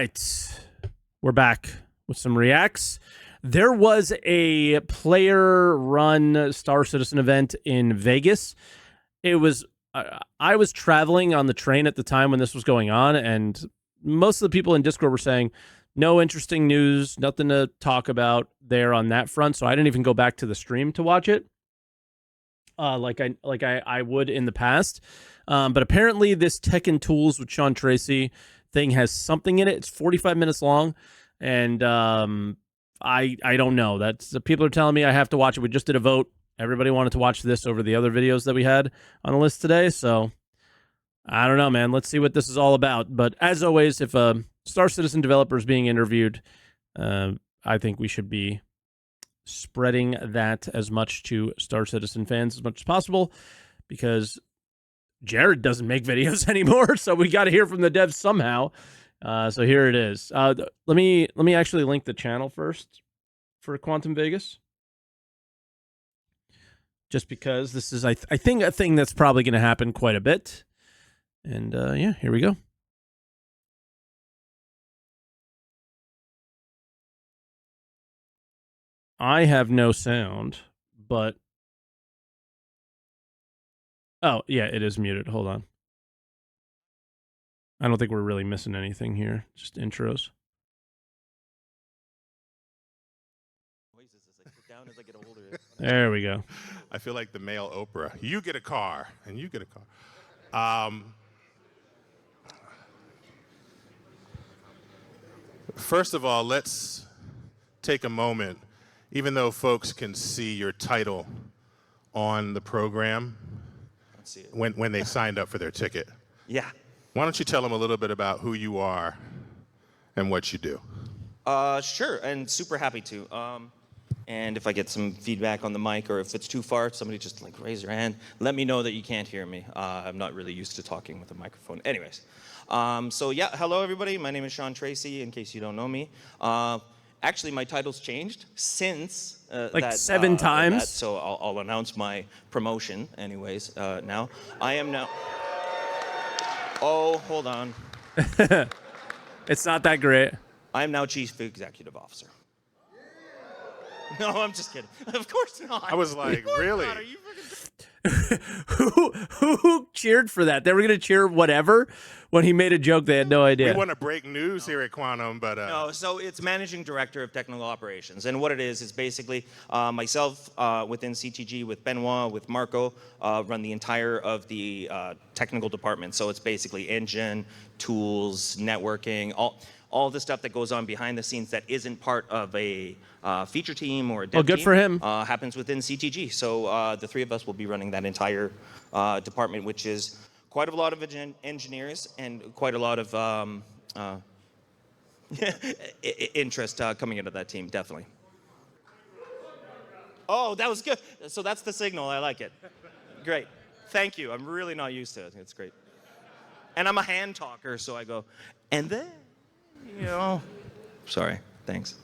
right. We're back with some reacts. There was a player-run Star Citizen event in Vegas. It was I was traveling on the train at the time when this was going on, and most of the people in Discord were saying no interesting news, nothing to talk about there on that front. So I didn't even go back to the stream to watch it, like I would in the past. But apparently, this Tech and Tools with Sean Tracey thing has something in it. It's 45 minutes long, and I don't know. That's people are telling me I have to watch it. We just did a vote. Everybody wanted to watch this over the other videos that we had on the list today. So I don't know, man. Let's see what this is all about. But as always, if a Star Citizen developer is being interviewed, I think we should be spreading that as much to Star Citizen fans as much as possible, because Jared doesn't make videos anymore, so we got to hear from the devs somehow. So here it is. Let me actually link the channel first for Quantum Vegas, just because this is I think a thing that's probably going to happen quite a bit. And yeah, here we go. I have no sound, but oh yeah, it is muted. Hold on. I don't think we're really missing anything here. Just intros. There we go. I feel like the male Oprah. You get a car, and you get a car. First of all, let's take a moment, even though folks can see your title on the program when they signed up for their ticket. Yeah. Why don't you tell them a little bit about who you are and what you do? Sure, and super happy to. And if I get some feedback on the mic, or if it's too far, somebody just like raise your hand. Let me know that you can't hear me. I'm not really used to talking with a microphone. Anyways, so yeah, hello everybody. My name is Sean Tracey, in case you don't know me. Actually, my title's changed since like 7 times. So I'll announce my promotion anyways now. I am now... Oh, hold on. It's not that great. I am now Chief Executive Officer. No, I'm just kidding. Of course not. I was like, really? Are you who cheered for that? They were going to cheer whatever when he made a joke. They had no idea. We want to break news here at Quantum, but... No, so it's Managing Director of Technical Operations. And what it is basically myself within CTG, with Benoit, with Marco, run the entire of the technical department. So it's basically engine, tools, networking, all the stuff that goes on behind the scenes that isn't part of a feature team or a dev good team, for him. happens within CTG. So the three of us will be running that entire department, which is quite a lot of engineers and quite a lot of interest coming into that team, definitely. Oh, that was good. So that's the signal. I like it. Great. Thank you. I'm really not used to it. It's great. And I'm a hand talker, so I go, and then... You know, sorry. Thanks.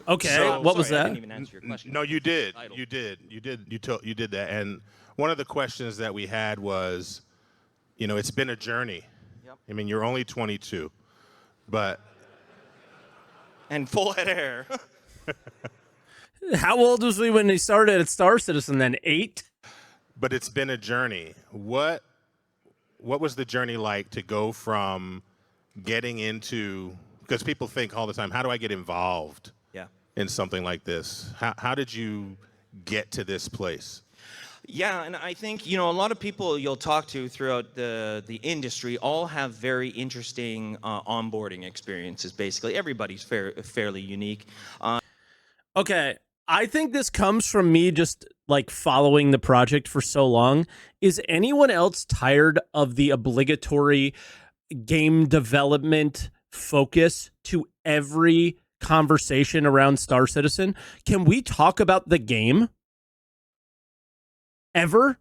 Okay, So, what was sorry, I that? didn't even answer your question. No, you did. Title. You did that. And one of the questions that we had was, you know, it's been a journey. Yep. I mean, you're only 22, but... And full head of hair. How old was he when he started at Star Citizen then? 8? But it's been a journey. What was the journey like to go from getting into, because people think all the time, how do I get involved in something like this? How did you get to this place? Yeah, and I think, you know, a lot of people you'll talk to throughout the industry all have very interesting onboarding experiences, basically. Everybody's fairly unique. Okay, I think this comes from me just like following the project for so long. Is anyone else tired of the obligatory game development focus to every conversation around Star Citizen? Can we talk about the game ever?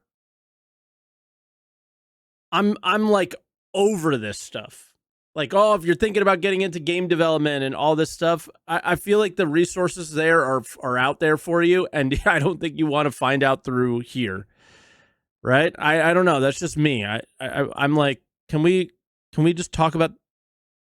I'm like over this stuff. Like, oh, if you're thinking about getting into game development and all this stuff, I feel like the resources there are out there for you, and I don't think you want to find out through here, right? I don't know. That's just me. I'm like, can we just talk about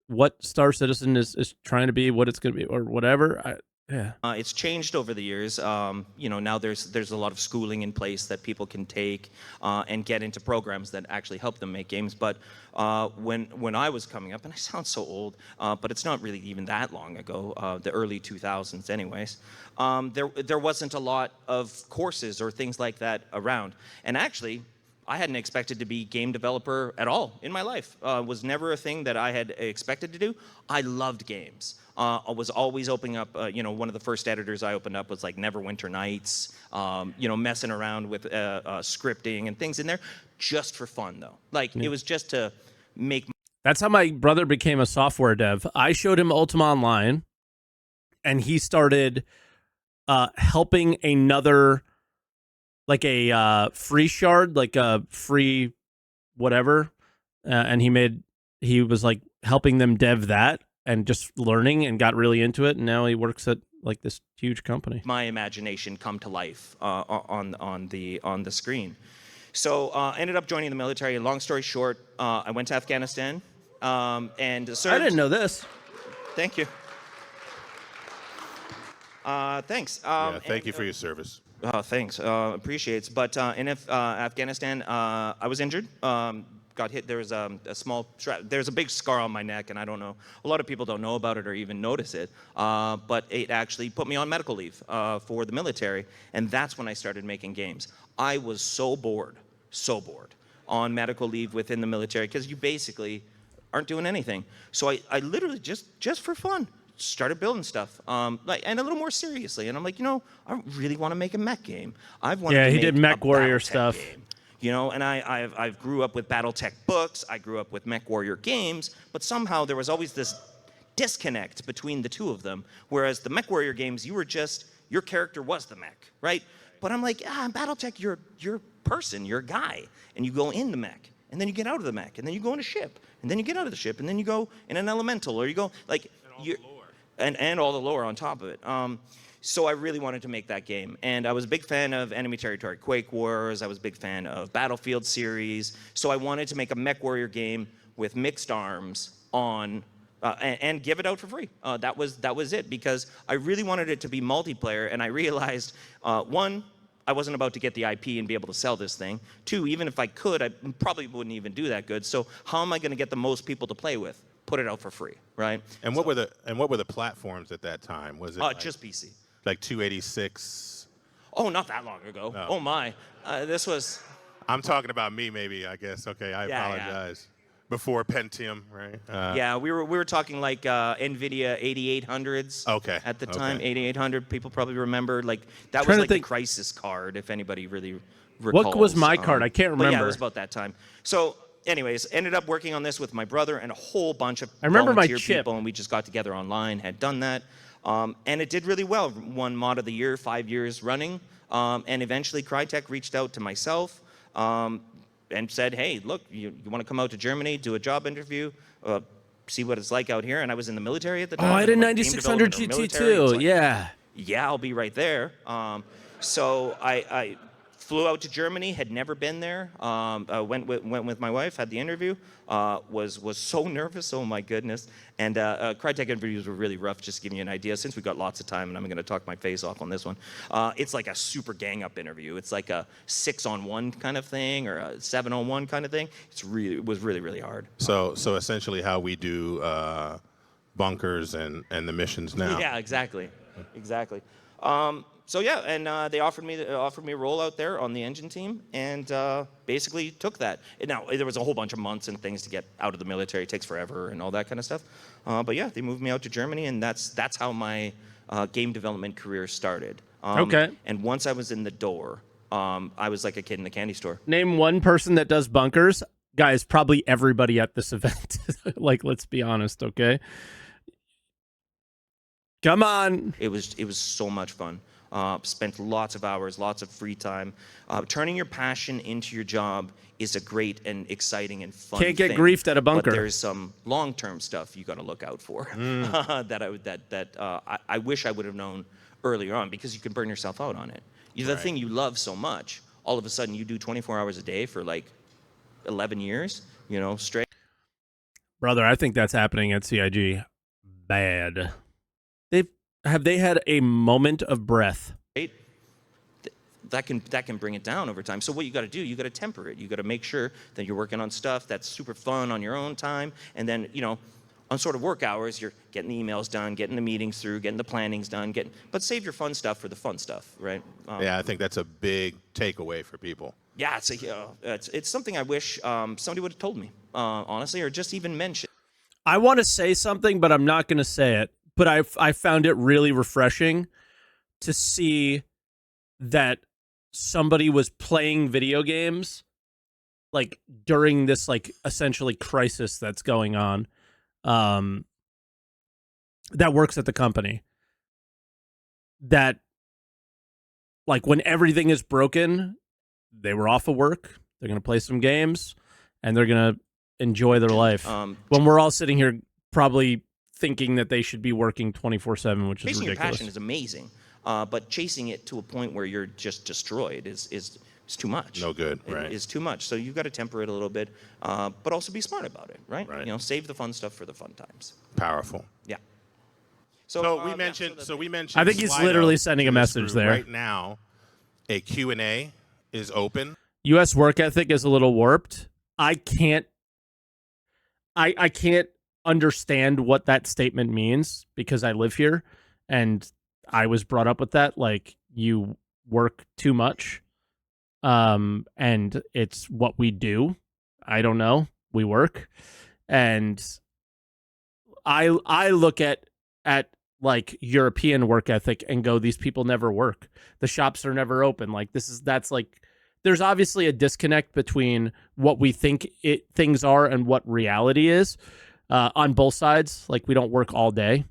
what Star Citizen is trying to be, what it's going to be, or whatever? Yeah. It's changed over the years. Now there's a lot of schooling in place that people can take and get into programs that actually help them make games. But when I was coming up, and I sound so old, but it's not really even that long ago, the early 2000s, anyways. There wasn't a lot of courses or things like that around, and actually, I hadn't expected to be game developer at all in my life. It was never a thing that I had expected to do. I loved games. I was always opening up, one of the first editors I opened up was like Neverwinter Nights, messing around with scripting and things in there just for fun, though. Like, it was just to make... That's how my brother became a software dev. I showed him Ultima Online, and he started helping another... like a free shard, like a free whatever, and he was like helping them dev that and just learning and got really into it, and now he works at like this huge company. My imagination come to life on the screen. So ended up joining the military. Long story short, I went to Afghanistan and served. I didn't know this. Thank you. Thanks. Thank you for your service. Thanks. Appreciates. But in Afghanistan, I was injured. Got hit. There was there's a big scar on my neck, and I don't know. A lot of people don't know about it or even notice it. But it actually put me on medical leave for the military, and that's when I started making games. I was so bored on medical leave within the military because you basically aren't doing anything. So I literally just for fun started building stuff, and a little more seriously. And I'm like, I really want to make a mech game. I've wanted to make he did Mech Warrior stuff. Game. And I've grew up with BattleTech books. I grew up with Mech Warrior games, but somehow there was always this disconnect between the two of them. Whereas the Mech Warrior games, your character was the mech, right? But I'm like, in BattleTech, you're a person, you're a guy, and you go in the mech, and then you get out of the mech, and then you go in a ship, and then you get out of the ship, and then you go in an elemental, or you go like and all the lore on top of it. So I really wanted to make that game. And I was a big fan of Enemy Territory Quake Wars. I was a big fan of Battlefield series. So I wanted to make a Mech Warrior game with mixed arms on, and give it out for free. That was it, because I really wanted it to be multiplayer, and I realized, one, I wasn't about to get the IP and be able to sell this thing. Two, even if I could, I probably wouldn't even do that good. So how am I going to get the most people to play with? Put it out for free, right? And what were the platforms at that time? Was it just PC? Like 286? Oh, not that long ago. No. Oh my, this was. I'm talking about me, maybe. I guess. Okay, I apologize. Before Pentium, right? We were talking like NVIDIA 8800s. Okay. At the time, 8800. People probably remember, like, that was like the Crisis card, if anybody really recalls. What was my card? I can't remember. But yeah, it was about that time. So, anyways, ended up working on this with my brother and a whole bunch of volunteer people, and we just got together online, had done that. And it did really well. Won Mod of the Year 5 years running. And eventually Crytek reached out to myself and said, hey, look, you want to come out to Germany, do a job interview, see what it's like out here? And I was in the military at the time. Oh, I did 9600 GT too. Like, yeah, I'll be right there. So I flew out to Germany, had never been there. Went with my wife, had the interview. Was so nervous, oh my goodness. And Crytek interviews were really rough, just to give you an idea. Since we've got lots of time, and I'm going to talk my face off on this one, it's like a super gang-up interview. It's like a 6-on-1 kind of thing, or a 7-on-1 kind of thing. It was really, really hard. So essentially how we do bunkers and the missions now. Yeah, exactly. So yeah, and they offered me a role out there on the engine team, and basically took that. Now there was a whole bunch of months and things to get out of the military. It takes forever and all that kind of stuff. But yeah, they moved me out to Germany, and that's how my game development career started. Okay. And once I was in the door, I was like a kid in the candy store. Name one person that does bunkers. Guys, probably everybody at this event. Like, let's be honest, okay? Come on. It was so much fun. Spent lots of hours, lots of free time. Turning your passion into your job is a great and exciting and fun thing. Can't get griefed at a bunker. But there's some long-term stuff you got to look out for that I wish I would have known earlier on, because you can burn yourself out on it. The thing you love so much, all of a sudden you do 24 hours a day for like 11 years, straight. Brother, I think that's happening at CIG. Bad. Have they had a moment of breath? Right? That can bring it down over time. So what you got to do, you got to temper it. You got to make sure that you're working on stuff that's super fun on your own time, and then on sort of work hours, you're getting the emails done, getting the meetings through, getting the plannings done, but save your fun stuff for the fun stuff, right? Yeah, I think that's a big takeaway for people. Yeah, it's something I wish somebody would have told me, honestly, or just even mentioned. I want to say something, but I'm not going to say it. But I found it really refreshing to see that somebody was playing video games like during this like essentially crisis that's going on, that works at the company, that like when everything is broken, they were off of work, they're going to play some games, and they're going to enjoy their life. When we're all sitting here probably thinking that they should be working 24/7, which is chasing ridiculous. Your passion is amazing, but chasing it to a point where you're just destroyed is too much. No good, right? It is too much. So you've got to temper it a little bit, but also be smart about it, right? Right. Save the fun stuff for the fun times. Powerful. Yeah. So we mentioned. I think he's Slido literally sending a to this message group. there. Right now, a Q&A is open. U.S. work ethic is a little warped. I can't understand what that statement means because I live here and I was brought up with that. Like, you work too much, and it's what we do. I don't know. We work, and I look at like European work ethic and go, these people never work. The shops are never open. Like that's like, there's obviously a disconnect between what we think things are and what reality is, on both sides. Like, we don't work all day,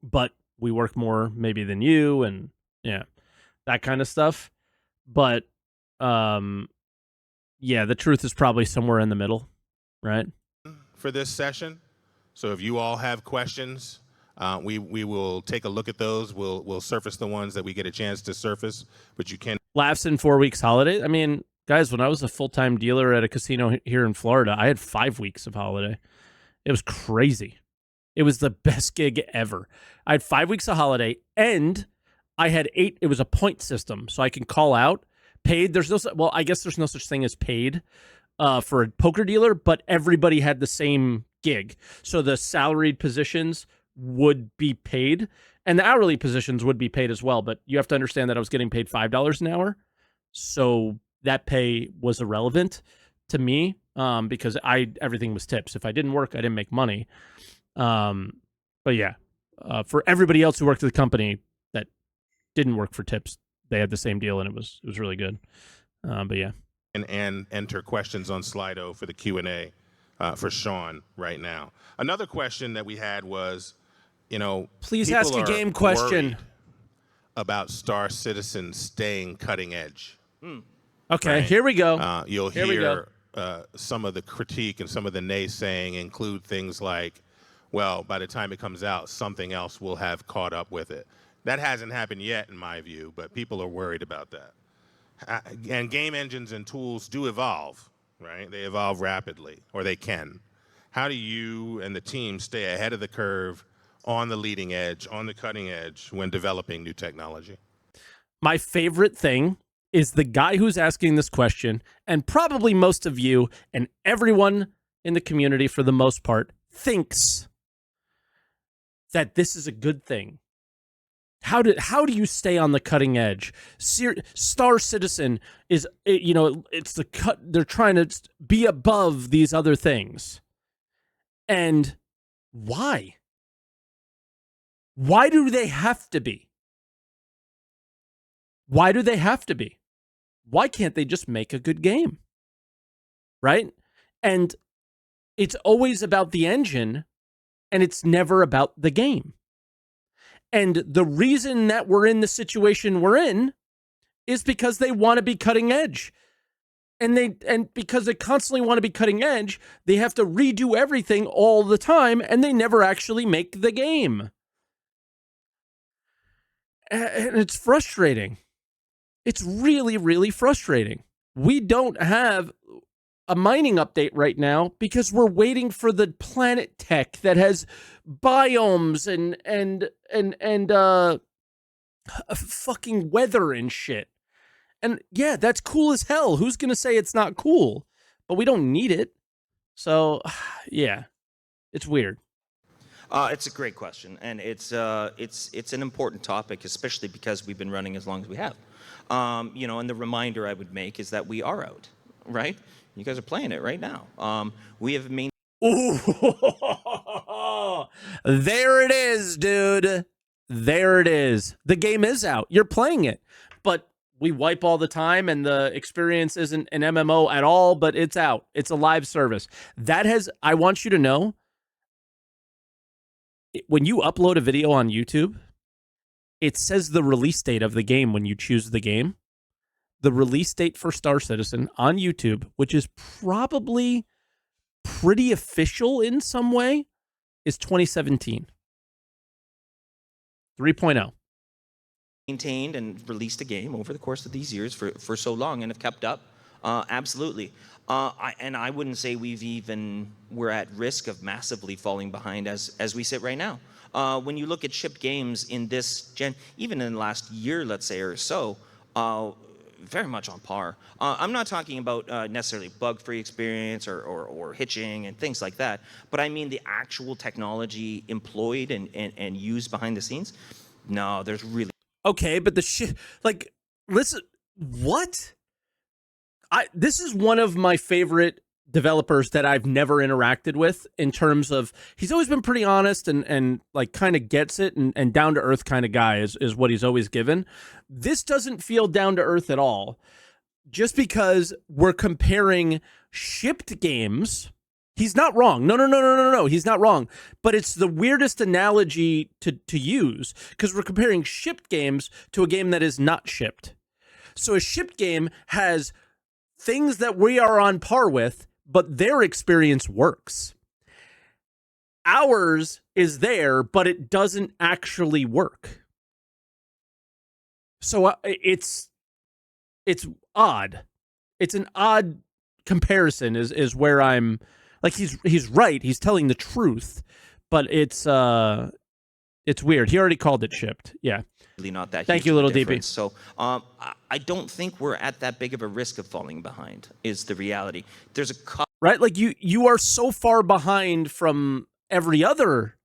but we work more maybe than you, and yeah, that kind of stuff. But yeah, the truth is probably somewhere in the middle, right? For this session. So if you all have questions, we will take a look at those. We'll surface the ones that we get a chance to surface, but you can. Laughs in 4 weeks holiday. I mean, guys, when I was a full-time dealer at a casino here in Florida, I had 5 weeks of holiday. It was crazy. It was the best gig ever. I had 5 weeks of holiday, and I had 8. It was a point system, so I can call out. Paid. I guess there's no such thing as paid for a poker dealer, but everybody had the same gig. So the salaried positions would be paid, and the hourly positions would be paid as well. But you have to understand that I was getting paid $5 an hour, so that pay was irrelevant to me, because everything was tips. If I didn't work, I didn't make money. But yeah, for everybody else who worked at the company that didn't work for tips, they had the same deal, and it was really good. But yeah, and enter questions on Slido for the Q&A for Sean right now. Another question that we had was, please ask a game question about Star Citizen staying cutting edge. Okay, right? Here we go. You'll hear some of the critique and some of the naysaying include things like, well, by the time it comes out, something else will have caught up with it. That hasn't happened yet, in my view, but people are worried about that. And game engines and tools do evolve, right? They evolve rapidly, or they can. How do you and the team stay ahead of the curve, on the leading edge, on the cutting edge, when developing new technology? My favorite thing is the guy who's asking this question, and probably most of you and everyone in the community for the most part thinks that this is a good thing. How do you stay on the cutting edge? Star Citizen is, it's the cut. They're trying to be above these other things. And why? Why do they have to be? Why do they have to be? Why can't they just make a good game? Right? And it's always about the engine, and it's never about the game. And the reason that we're in the situation we're in is because they want to be cutting edge. And because they constantly want to be cutting edge, they have to redo everything all the time, and they never actually make the game. And it's frustrating. It's really, really frustrating. We don't have a mining update right now because we're waiting for the planet tech that has biomes and fucking weather and shit. And yeah, that's cool as hell. Who's going to say it's not cool? But we don't need it. So, yeah, it's weird. It's a great question, and it's an important topic, especially because we've been running as long as we have. And the reminder I would make is that we are out, right? You guys are playing it right now. We have maintained. Ooh, there it is, dude. There it is. The game is out. You're playing it, but we wipe all the time, and the experience isn't an MMO at all. But it's out. It's a live service. I want you to know. When you upload a video on YouTube, it says the release date of the game when you choose the game. The release date for Star Citizen on YouTube, which is probably pretty official in some way, is 2017. 3.0. Maintained and released a game over the course of these years for so long and have kept up. Absolutely. I wouldn't say we're at risk of massively falling behind as we sit right now. When you look at shipped games in this gen, even in the last year, let's say, or so, very much on par. I'm not talking about necessarily bug-free experience or hitching and things like that, but I mean the actual technology employed and used behind the scenes. No, there's really... Okay, but the shit, like, listen, what? This is one of my favorite developers that I've never interacted with in terms of, he's always been pretty honest and like kind of gets it and down to earth kind of guy is what he's always given. This doesn't feel down to earth at all. Just because we're comparing shipped games, he's not wrong. No, he's not wrong. But it's the weirdest analogy to use because we're comparing shipped games to a game that is not shipped. So a shipped game has things that we are on par with, but their experience works. Ours is there, but it doesn't actually work. So it's odd. It's an odd comparison is where I'm like, he's right. He's telling the truth, but it's weird. He already called it shipped. Yeah. Really not that. Thank you, little DP. So I don't think we're at that big of a risk of falling behind. Is the reality? There's a right. Like you are so far behind from every other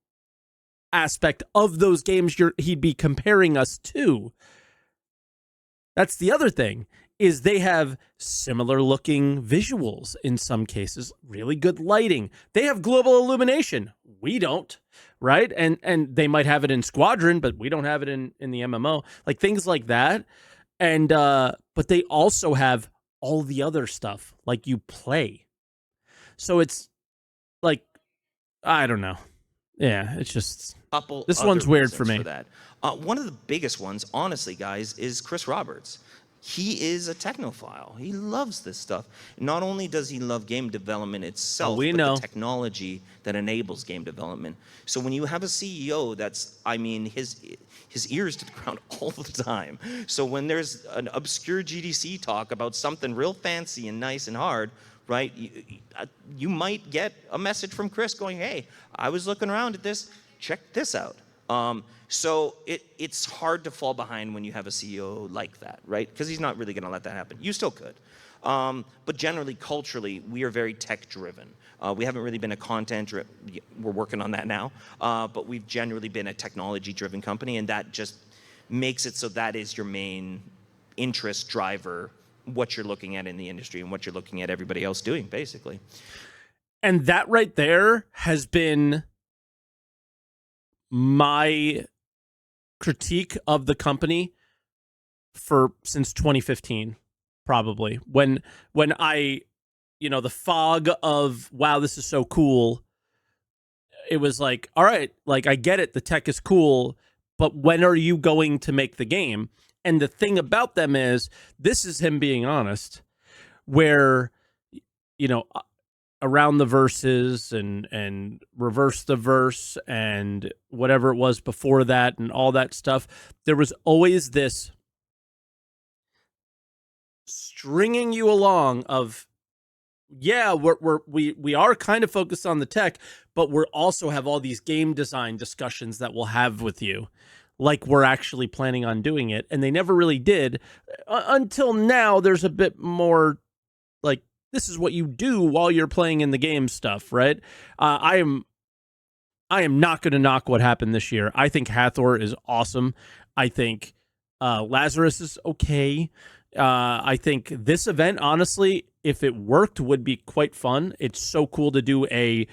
aspect of those games he'd be comparing us to. That's the other thing, is they have similar looking visuals in some cases, really good lighting. They have global illumination. We don't, right? And they might have it in Squadron, but we don't have it in the MMO. Like things like that. And but they also have all the other stuff, like you play. So it's like, I don't know. Yeah, it's just this one's weird for me. For that. One of the biggest ones, honestly, guys, is Chris Roberts. He is a technophile. He loves this stuff. Not only does he love game development itself, but the technology that enables game development. So when you have a CEO that's, I mean, his ears to the ground all the time. So when there's an obscure GDC talk about something real fancy and nice and hard, right, you might get a message from Chris going, hey, I was looking around at this, check this out. So it's hard to fall behind when you have a CEO like that, right? Because he's not really going to let that happen. You still could. But generally, culturally, we are very tech-driven. We haven't really been a we're working on that now, but we've generally been a technology-driven company, and that just makes it so that is your main interest driver, what you're looking at in the industry and what you're looking at everybody else doing, basically. And that right there has been my critique of the company since 2015, probably. When I, the fog of, wow, this is so cool. It was like, all right, like I get it. The tech is cool, but when are you going to make the game? And the thing about them is, this is him being honest, where, around the verses and reverse the verse and whatever it was before that and all that stuff, there was always this stringing you along of yeah, we are kind of focused on the tech, but we're also have all these game design discussions that we'll have with you, like we're actually planning on doing it, and they never really did until now. There's a bit more like this is what you do while you're playing in the game stuff, right? I am not going to knock what happened this year. I think Hathor is awesome. I think Lazarus is okay. I think this event, honestly, if it worked, would be quite fun. It's so cool to do a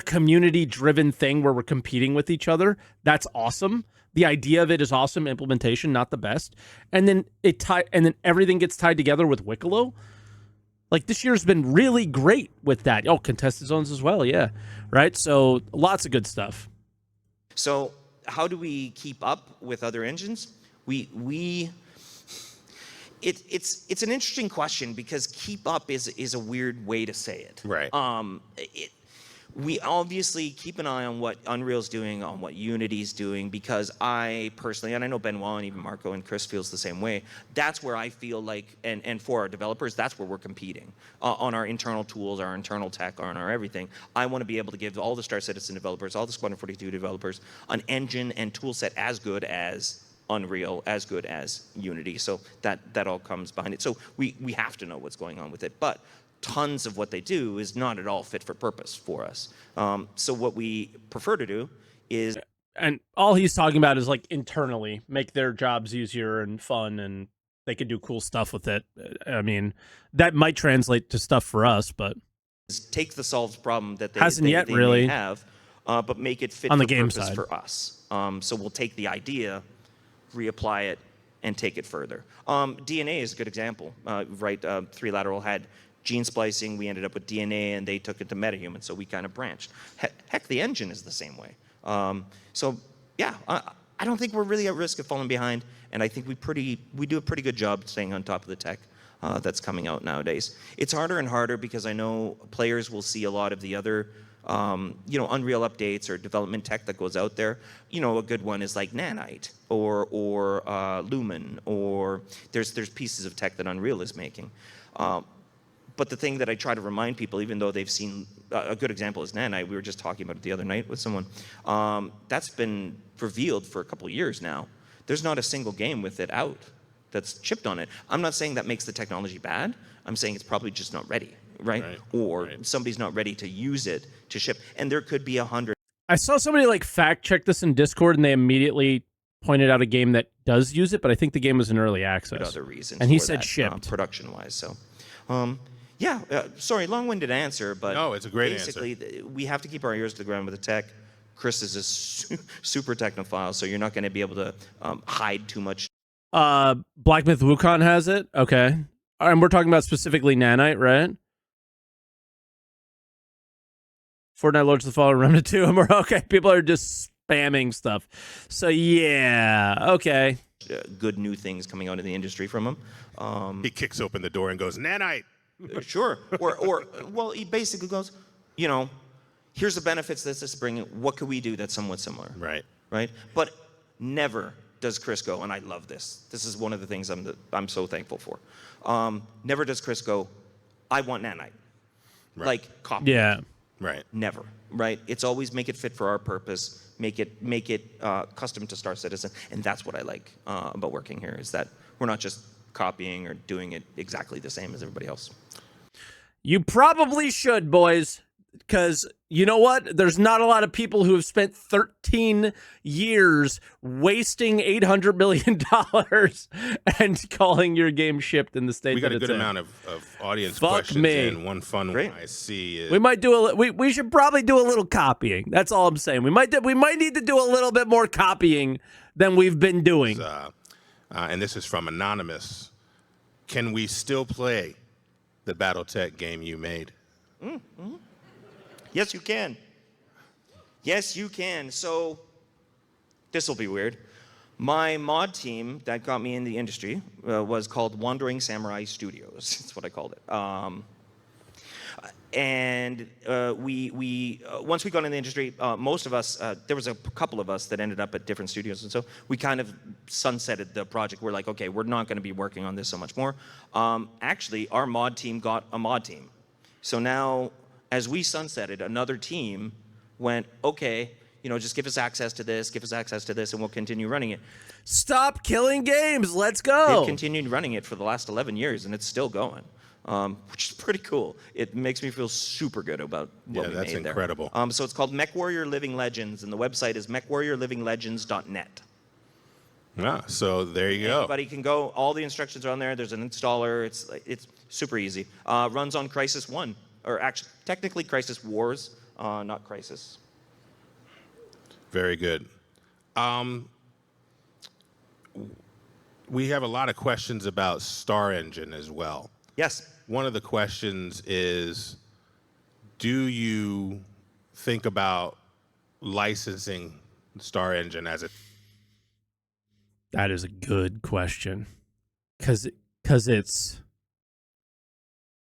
community-driven thing where we're competing with each other. That's awesome. The idea of it is awesome. Implementation, not the best. And then everything gets tied together with Wicklow. Like this year's been really great with that. Oh, contested zones as well, yeah. Right? So lots of good stuff. So how do we keep up with other engines? It's an interesting question because keep up is a weird way to say it. Right. We obviously keep an eye on what Unreal's doing, on what Unity's doing, because I personally, and I know Benoit and even Marco and Chris feels the same way, that's where I feel like, and for our developers, that's where we're competing. On our internal tools, our internal tech, on our everything. I want to be able to give all the Star Citizen developers, all the Squadron 42 developers, an engine and tool set as good as Unreal, as good as Unity. So that all comes behind it. So we have to know what's going on with it. But tons of what they do is not at all fit for purpose for us. So what we prefer to do is... And all he's talking about is like internally make their jobs easier and fun, and they can do cool stuff with it. I mean, that might translate to stuff for us, but... Take the solved problem that they really may have, but make it fit on the for game purpose side for us. So we'll take the idea, reapply it, and take it further. DNA is a good example, right? 3 Lateral had gene splicing, we ended up with DNA, and they took it to MetaHuman, so we kind of branched. Heck, the engine is the same way. So yeah, I don't think we're really at risk of falling behind, and I think we do a pretty good job staying on top of the tech that's coming out nowadays. It's harder and harder because I know players will see a lot of the other Unreal updates or development tech that goes out there. A good one is like Nanite or Lumen, or there's pieces of tech that Unreal is making. But the thing that I try to remind people, even though they've seen, a good example is Nanite. We were just talking about it the other night with someone. That's been revealed for a couple of years now. There's not a single game with it out that's chipped on it. I'm not saying that makes the technology bad. I'm saying it's probably just not ready, right? Or somebody's not ready to use it to ship. And there could be 100. I saw somebody like fact check this in Discord, and they immediately pointed out a game that does use it, but I think the game was in early access. Other reasons, and he for said that, shipped production-wise. So, yeah. Sorry, long-winded answer, but no, it's a great basically, we have to keep our ears to the ground with the tech. Chris is a super technophile, so you're not going to be able to hide too much. Black Myth Wukong has it. Okay, and we're talking about specifically Nanite, right? Fortnite Lords of the Fallen Remnant 2. And we're okay. People are just spamming stuff. So yeah, okay. Good new things coming out of the industry from him. He kicks open the door and goes, Nanite. Sure. Well, he basically goes, here's the benefits that this is bringing. What could we do that's somewhat similar? Right. But never does Chris go, and I love this. This is one of the things I'm so thankful for. Never does Chris go, I want Nanite. Like copy. Yeah. Right. Never. Right. It's always make it fit for our purpose. Make it custom to Star Citizen, and that's what I like about working here, is that we're not just copying or doing it exactly the same as everybody else. You probably should, boys, because you know what? There's not a lot of people who have spent 13 years wasting $800 million and calling your game shipped in the state. We got that a good it's amount of audience questions, and one fun one I see is... We might do we should probably do a little copying. That's all I'm saying. We might need to do a little bit more copying than we've been doing. And this is from Anonymous. Can we still play the BattleTech game you made? Mm-hmm. Yes, you can. Yes, you can. So this will be weird. My mod team that got me in the industry was called Wandering Samurai Studios. That's what I called it. And we once we got in the industry, most of us, there was a couple of us that ended up at different studios, and so we kind of sunsetted the project. We're like, okay, we're not going to be working on this so much more. Actually, our mod team got a mod team, so now as we sunsetted, another team went, okay, just give us access to this, and we'll continue running it. Stop killing games. Let's go. They've continued running it for the last 11 years, and it's still going. Which is pretty cool. It makes me feel super good about what we made there. Yeah, that's incredible. So it's called MechWarrior Living Legends, and the website is mechwarriorlivinglegends.net. Yeah, so there you go. Anybody can go. All the instructions are on there. There's an installer. It's super easy. Runs on Crisis 1, or actually, technically Crisis Wars, not Crisis. Very good. We have a lot of questions about Star Engine as well. Yes. One of the questions is, do you think about licensing Star Engine as a... That is a good question. Because it's...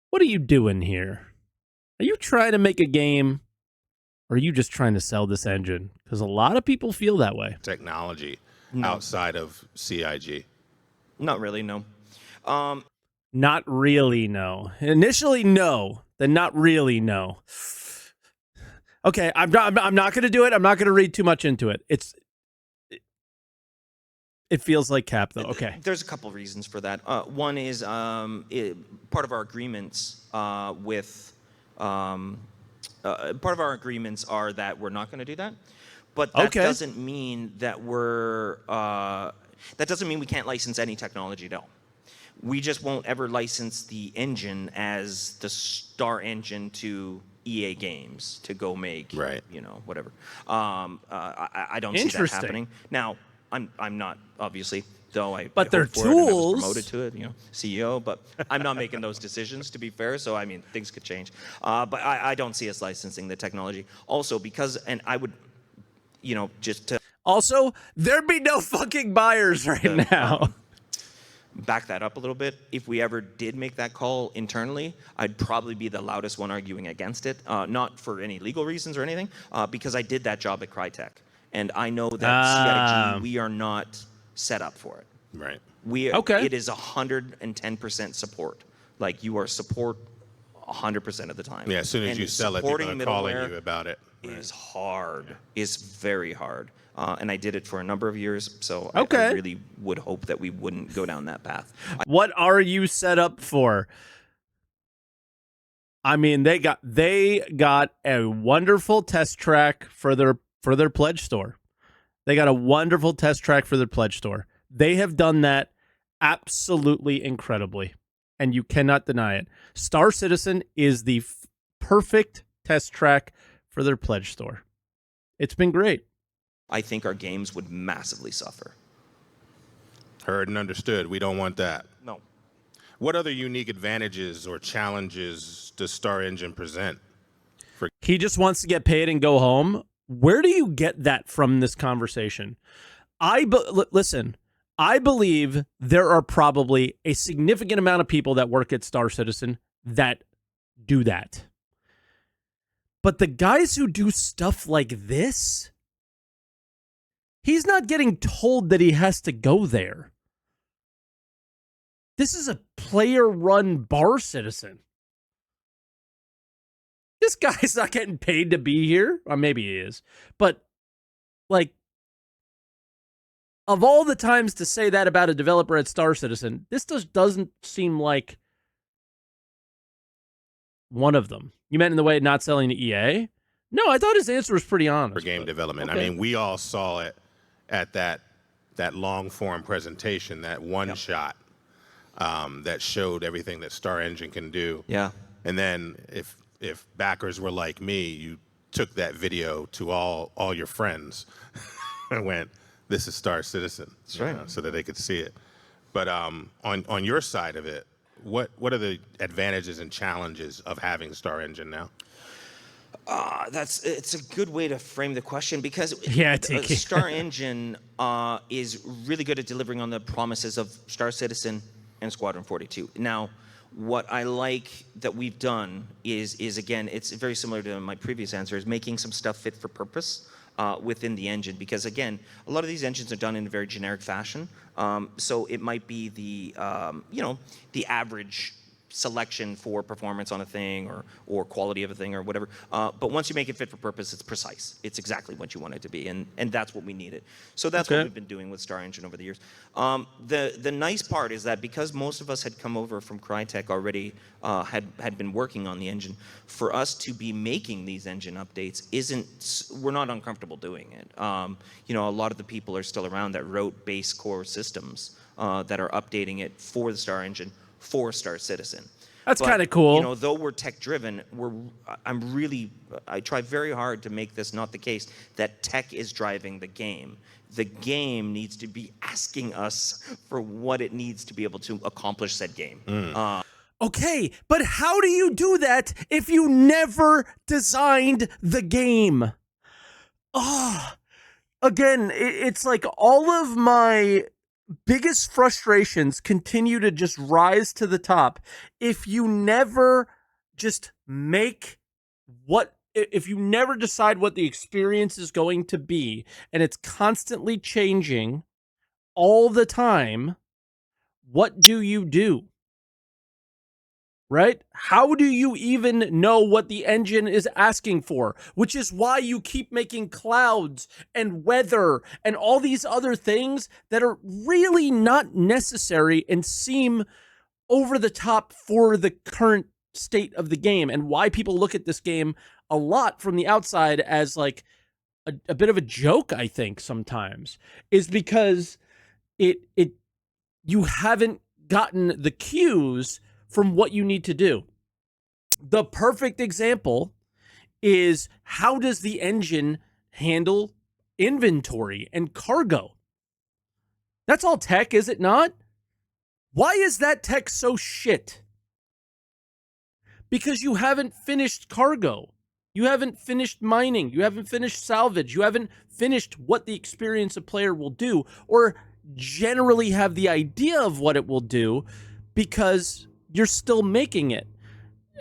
What are you doing here? Are you trying to make a game? Or are you just trying to sell this engine? Because a lot of people feel that way. technology outside of CIG? Not really, no. Not really, no. Initially, no. Then not really, no. Okay, I'm not going to do it. I'm not going to read too much into it. It feels like cap, though. Okay. There's a couple reasons for that. One is part of our agreements part of our agreements are that we're not going to do that. But that doesn't mean that that doesn't mean we can't license any technology at all. We just won't ever license the engine as the Star Engine to EA Games to go make, whatever. I don't see that happening. Now, I'm not, obviously, though but they're tools. I was promoted to it, CEO, but I'm not making those decisions, to be fair, so, I mean, things could change. But I don't see us licensing the technology. Also, because, and I would, just to... Also, there'd be no fucking buyers right now. Back that up a little bit. If we ever did make that call internally, I'd probably be the loudest one arguing against it. Not for any legal reasons or anything, because I did that job at Crytek. And I know that CIG, we are not set up for it. Right. It is 110% support. Like, you are support 100% of the time. Yeah, as soon as you sell it, people are calling you about it. Is hard. It's very hard. And I did it for a number of years, so I really would hope that we wouldn't go down that path. What are you set up for? I mean, they got a wonderful test track for their pledge store. They got a wonderful test track for their pledge store. They have done that absolutely incredibly, and you cannot deny it. Star Citizen is the perfect test track for their pledge store. It's been great. I think our games would massively suffer. Heard and understood. We don't want that. No. What other unique advantages or challenges does Star Engine present? He just wants to get paid and go home. Where do you get that from this conversation? Listen, I believe there are probably a significant amount of people that work at Star Citizen that do that. But the guys who do stuff like this, he's not getting told that he has to go there. This is a player-run bar citizen. This guy's not getting paid to be here. Or maybe he is. But, like, of all the times to say that about a developer at Star Citizen, this just doesn't seem like one of them. You meant in the way not selling to EA? No, I thought his answer was pretty honest. For game development. Okay. I mean, we all saw it at that long-form presentation, that one shot that showed everything that Star Engine can do. Yeah. And then if backers were like me, you took that video to all your friends and went, this is Star Citizen. That's right. So that they could see it. But on your side of it, what are the advantages and challenges of having Star Engine now? It's a good way to frame the question, because Star Engine is really good at delivering on the promises of Star Citizen and Squadron 42. Now, What I like that we've done is again, it's very similar to my previous answer, is making some stuff fit for purpose within the engine. Because again, a lot of these engines are done in a very generic fashion. So it might be the the average selection for performance on a thing or quality of a thing or whatever. But once you make it fit for purpose, it's precise. It's exactly what you want it to be, and that's what we needed. So that's what we've been doing with Star Engine over the years. The nice part is that because most of us had come over from Crytek already, had been working on the engine, for us to be making these engine updates we're not uncomfortable doing it. A lot of the people are still around that wrote base core systems that are updating it for the Star Engine for Star Citizen. That's kind of cool. Though we're tech driven, I try very hard to make this not the case that tech is driving the game. The game needs to be asking us for what it needs to be able to accomplish said game. Okay, but how do you do that if you never designed the game? Again, it's like all of my biggest frustrations continue to just rise to the top if you never just if you never decide what the experience is going to be, and it's constantly changing all the time. What do you do? Right? How do you even know what the engine is asking for? Which is why you keep making clouds and weather and all these other things that are really not necessary and seem over the top for the current state of the game, and why people look at this game a lot from the outside as like a bit of a joke, I think sometimes, is because you haven't gotten the cues from what you need to do. The perfect example is, how does the engine handle inventory and cargo? That's all tech, is it not? Why is that tech so shit? Because you haven't finished cargo. You haven't finished mining. You haven't finished salvage. You haven't finished what the experience a player will do, or generally have the idea of what it will do, because you're still making it.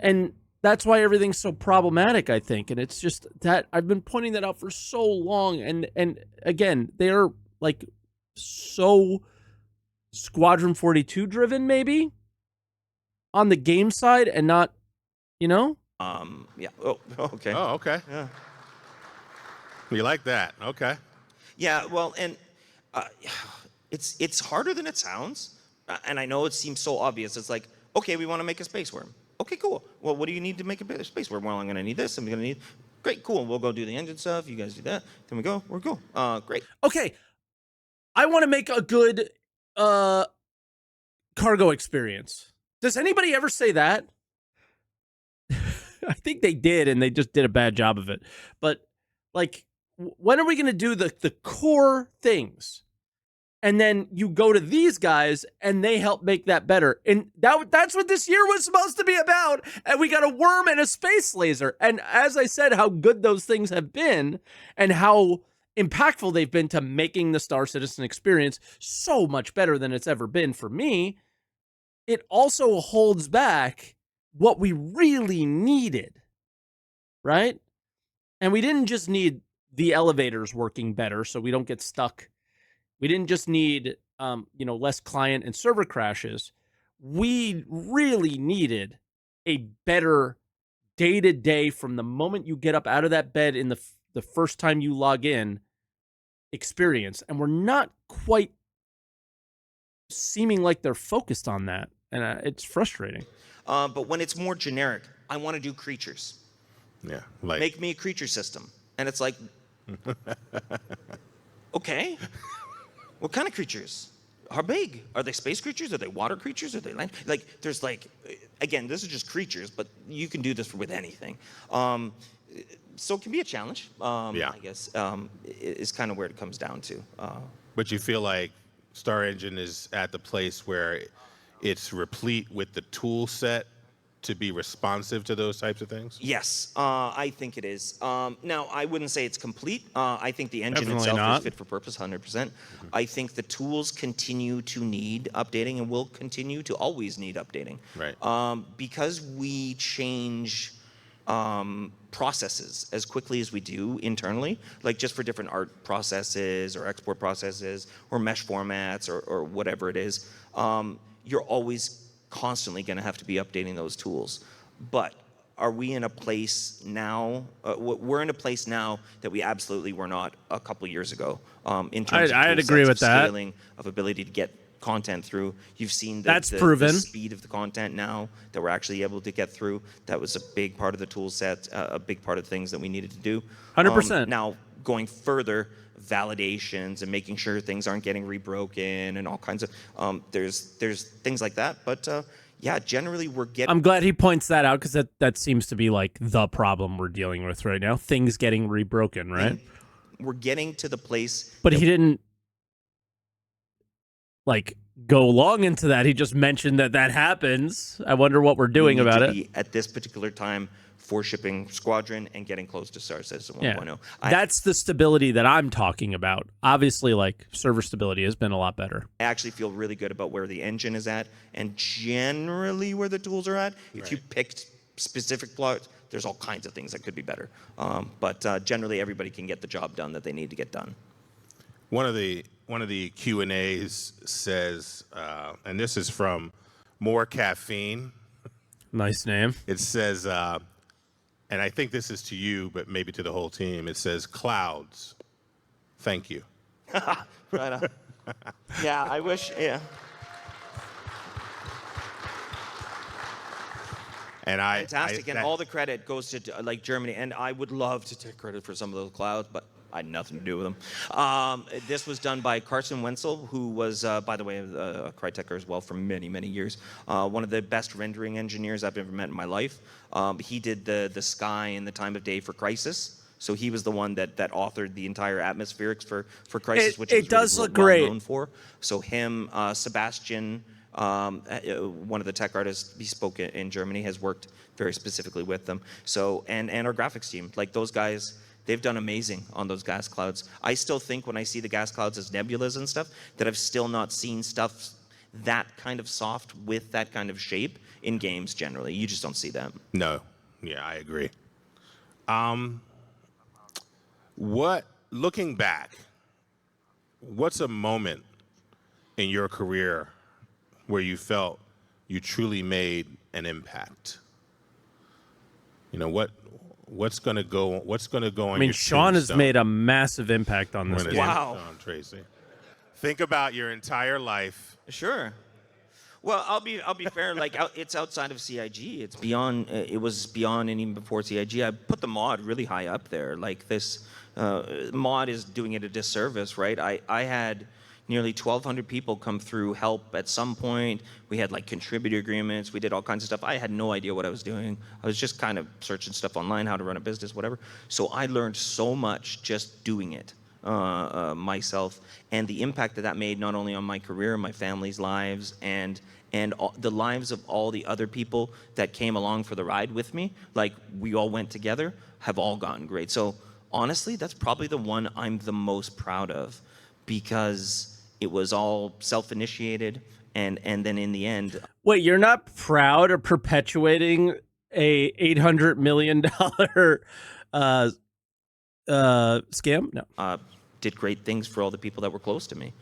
And that's why everything's so problematic, I think. And it's just that I've been pointing that out for so long. And again, they're like so Squadron 42 driven, maybe, on the game side, and not, Yeah. Oh, okay. Oh, okay. Yeah. We like that. Okay. Yeah. Well, and it's harder than it sounds. And I know it seems so obvious. It's like, okay, we want to make a space worm. Okay, cool. Well, what do you need to make a space worm? Well, I'm going to need this. I'm going to need... Great, cool. We'll go do the engine stuff. You guys do that. Then we go. We're cool. Great. Okay. I want to make a good cargo experience. Does anybody ever say that? I think they did, and they just did a bad job of it. But, like, when are we going to do the core things? And then you go to these guys, and they help make that better. And that's what this year was supposed to be about. And we got a worm and a space laser. And as I said, how good those things have been, and how impactful they've been to making the Star Citizen experience so much better than it's ever been for me, it also holds back what we really needed, right? And we didn't just need the elevators working better so we don't get stuck. We didn't just need, less client and server crashes. We really needed a better day-to-day, from the moment you get up out of that bed in the first time you log in, experience. And we're not quite seeming like they're focused on that. And it's frustrating. But when it's more generic, I want to do creatures. Yeah. Like, make me a creature system. And it's like, okay. What kind of creatures? How big? Are they space creatures? Are they water creatures? Are they land? Like, there's like, again, this is just creatures, but you can do this with anything. So it can be a challenge. Yeah. I guess is kind of where it comes down to. But you feel like Star Engine is at the place where it's replete with the tool set to be responsive to those types of things? Yes, I think it is. Now, I wouldn't say it's complete. I think the engine Definitely itself not. is fit for purpose, 100%. I think the tools continue to need updating and will continue to always need updating. Right. Because we change processes as quickly as we do internally, like just for different art processes or export processes or mesh formats or whatever it is, you're always constantly going to have to be updating those tools. But are we in a place now? We're in a place now that we absolutely were not a couple years ago. In terms of I'd tool agree sets, with of that. scaling, of ability to get content through. You've seen That's the proven. speed of the content now that we're actually able to get through. That was a big part of the tool set, a big part of things that we needed to do. 100%. Now, going further, validations and making sure things aren't getting rebroken and all kinds of, there's things like that. But yeah, generally we're getting. I'm glad he points that out, because that seems to be like the problem we're dealing with right now. Things getting rebroken, right? We're getting to the place. But he didn't like go long into that. He just mentioned that happens. I wonder what we're doing about it. At this particular time for shipping Squadron and getting close to Star Citizen 1.0. That's the stability that I'm talking about. Obviously, like, server stability has been a lot better. I actually feel really good about where the engine is at and generally where the tools are at. If you picked specific plots, there's all kinds of things that could be better. But generally, everybody can get the job done that they need to get done. One of the Q&As says, and this is from More Caffeine. Nice name. It says, and I think this is to you, but maybe to the whole team. It says, clouds, thank you. Right on. Yeah, I wish, yeah. And Fantastic, and all the credit goes to like Germany, and I would love to take credit for some of those clouds, but I had nothing to do with them. This was done by Carson Wenzel, who was, by the way, a Cryteker as well for many, many years. One of the best rendering engineers I've ever met in my life. He did the sky and the time of day for Crysis. So he was the one that authored the entire atmospherics for Crysis, which it does really look well great. known for. So him, Sebastian, one of the tech artists, he spoke in Germany, has worked very specifically with them. So and our graphics team, like those guys, they've done amazing on those gas clouds. I still think when I see the gas clouds as nebulas and stuff, that I've still not seen stuff that kind of soft with that kind of shape in games generally. You just don't see that. No, yeah, I agree. Looking back, what's a moment in your career where you felt you truly made an impact? You know, what's going to go on? I mean, Sean has made a massive impact on this game. Wow. Sean Tracey. Think about your entire life. Sure. Well, I'll be fair. Like it's outside of CIG. It's beyond. It was beyond and even before CIG. I put the mod really high up there. Like this mod is doing it a disservice, right? I had nearly 1,200 people come through help at some point. We had like contributor agreements. We did all kinds of stuff. I had no idea what I was doing. I was just kind of searching stuff online, how to run a business, whatever. So I learned so much just doing it myself, and the impact that made not only on my career, my family's lives, and the lives of all the other people that came along for the ride with me. Like we all went together, have all gotten great. So honestly, that's probably the one I'm the most proud of, because it was all self-initiated, and then in the end. Wait, you're not proud of perpetuating a $800 million scam? No. Did great things for all the people that were close to me.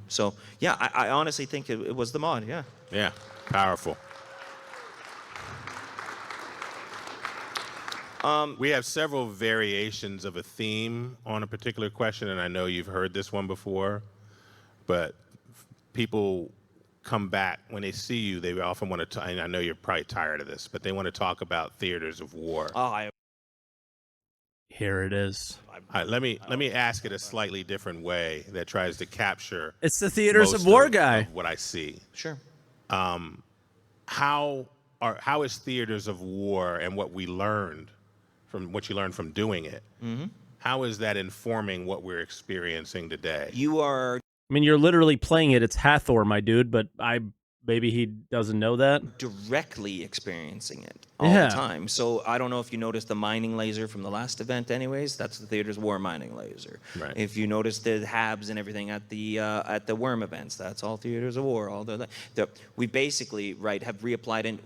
So yeah, I honestly think it was the mod. Yeah. Yeah, powerful. We have several variations of a theme on a particular question, and I know you've heard this one before, but people come back when they see you. They often want to. And I know you're probably tired of this, but they want to talk about theaters of war. Here it is. All right, let me ask it a slightly different way that tries to capture. It's the theaters most of war guy. Of what I see. Sure. How is theaters of war and what you learned from doing it? Mm-hmm. How is that informing what we're experiencing today? You are. I mean, you're literally playing it. It's Hathor, my dude, but I maybe he doesn't know that. Directly experiencing it all the time. So I don't know if you noticed the mining laser from the last event anyways. That's the Theaters of War mining laser. Right. If you notice the HABs and everything at the Worm events, that's all Theaters of War. We basically, right, have reapplied. And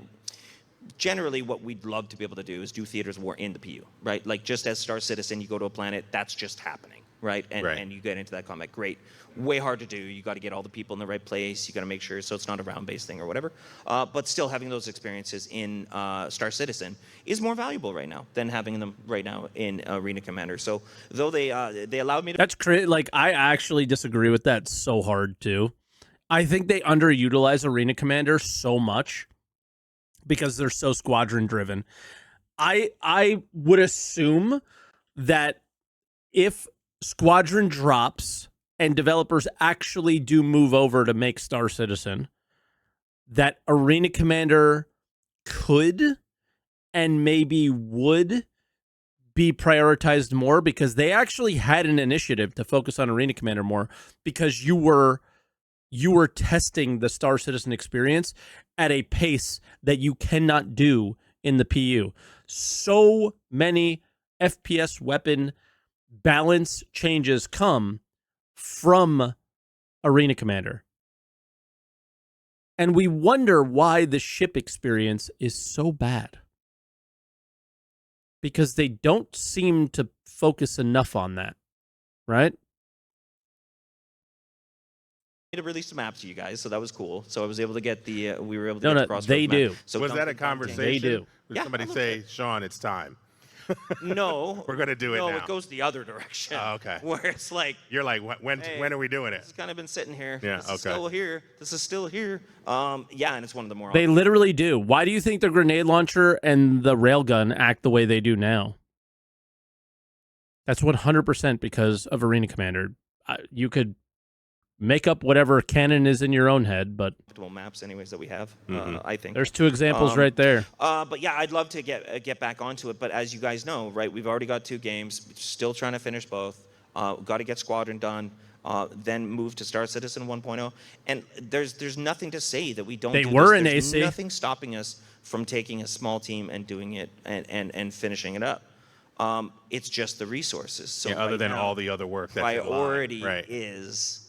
generally what we'd love to be able to do is do Theaters of War in the PU, right? Like just as Star Citizen, you go to a planet, that's just happening, right? And you get into that combat. Great. Way hard to do. You got to get all the people in the right place. You got to make sure so it's not a round-based thing or whatever. But still having those experiences in Star Citizen is more valuable right now than having them right now in Arena Commander. So though they allowed me to... That's crazy. Like, I actually disagree with that so hard, too. I think they underutilize Arena Commander so much because they're so squadron-driven. I would assume that if Squadron drops and developers actually do move over to make Star Citizen, that Arena Commander could and maybe would be prioritized more, because they actually had an initiative to focus on Arena Commander more, because you were testing the Star Citizen experience at a pace that you cannot do in the PU. So many FPS weapon balance changes come from Arena Commander. And we wonder why the ship experience is so bad. Because they don't seem to focus enough on that, right? To release the maps to you guys, so that was cool. So I was able to get we were able to No, get no, the Crossroads they map. do. So was that a conversation? They do. Did somebody say, Sean, it's time? No. We're going to do it now. No, it goes the other direction. Oh, okay. Where it's like... You're like, when are we doing it? It's kind of been sitting here. Yeah, This is still here. This is still here. Yeah, and it's one of the more... They literally do. Why do you think the grenade launcher and the railgun act the way they do now? That's 100% because of Arena Commander. You could make up whatever canon is in your own head, but maps anyways that we have, I think. There's two examples right there. But yeah, I'd love to get back onto it. But as you guys know, right, we've already got 2 games. Still trying to finish both. Got to get Squadron done. Then move to Star Citizen 1.0. And there's nothing to say that we don't They do were this. in There's AC. nothing stopping us from taking a small team and doing it and finishing it up. It's just the resources. So other than all the other work that's priority is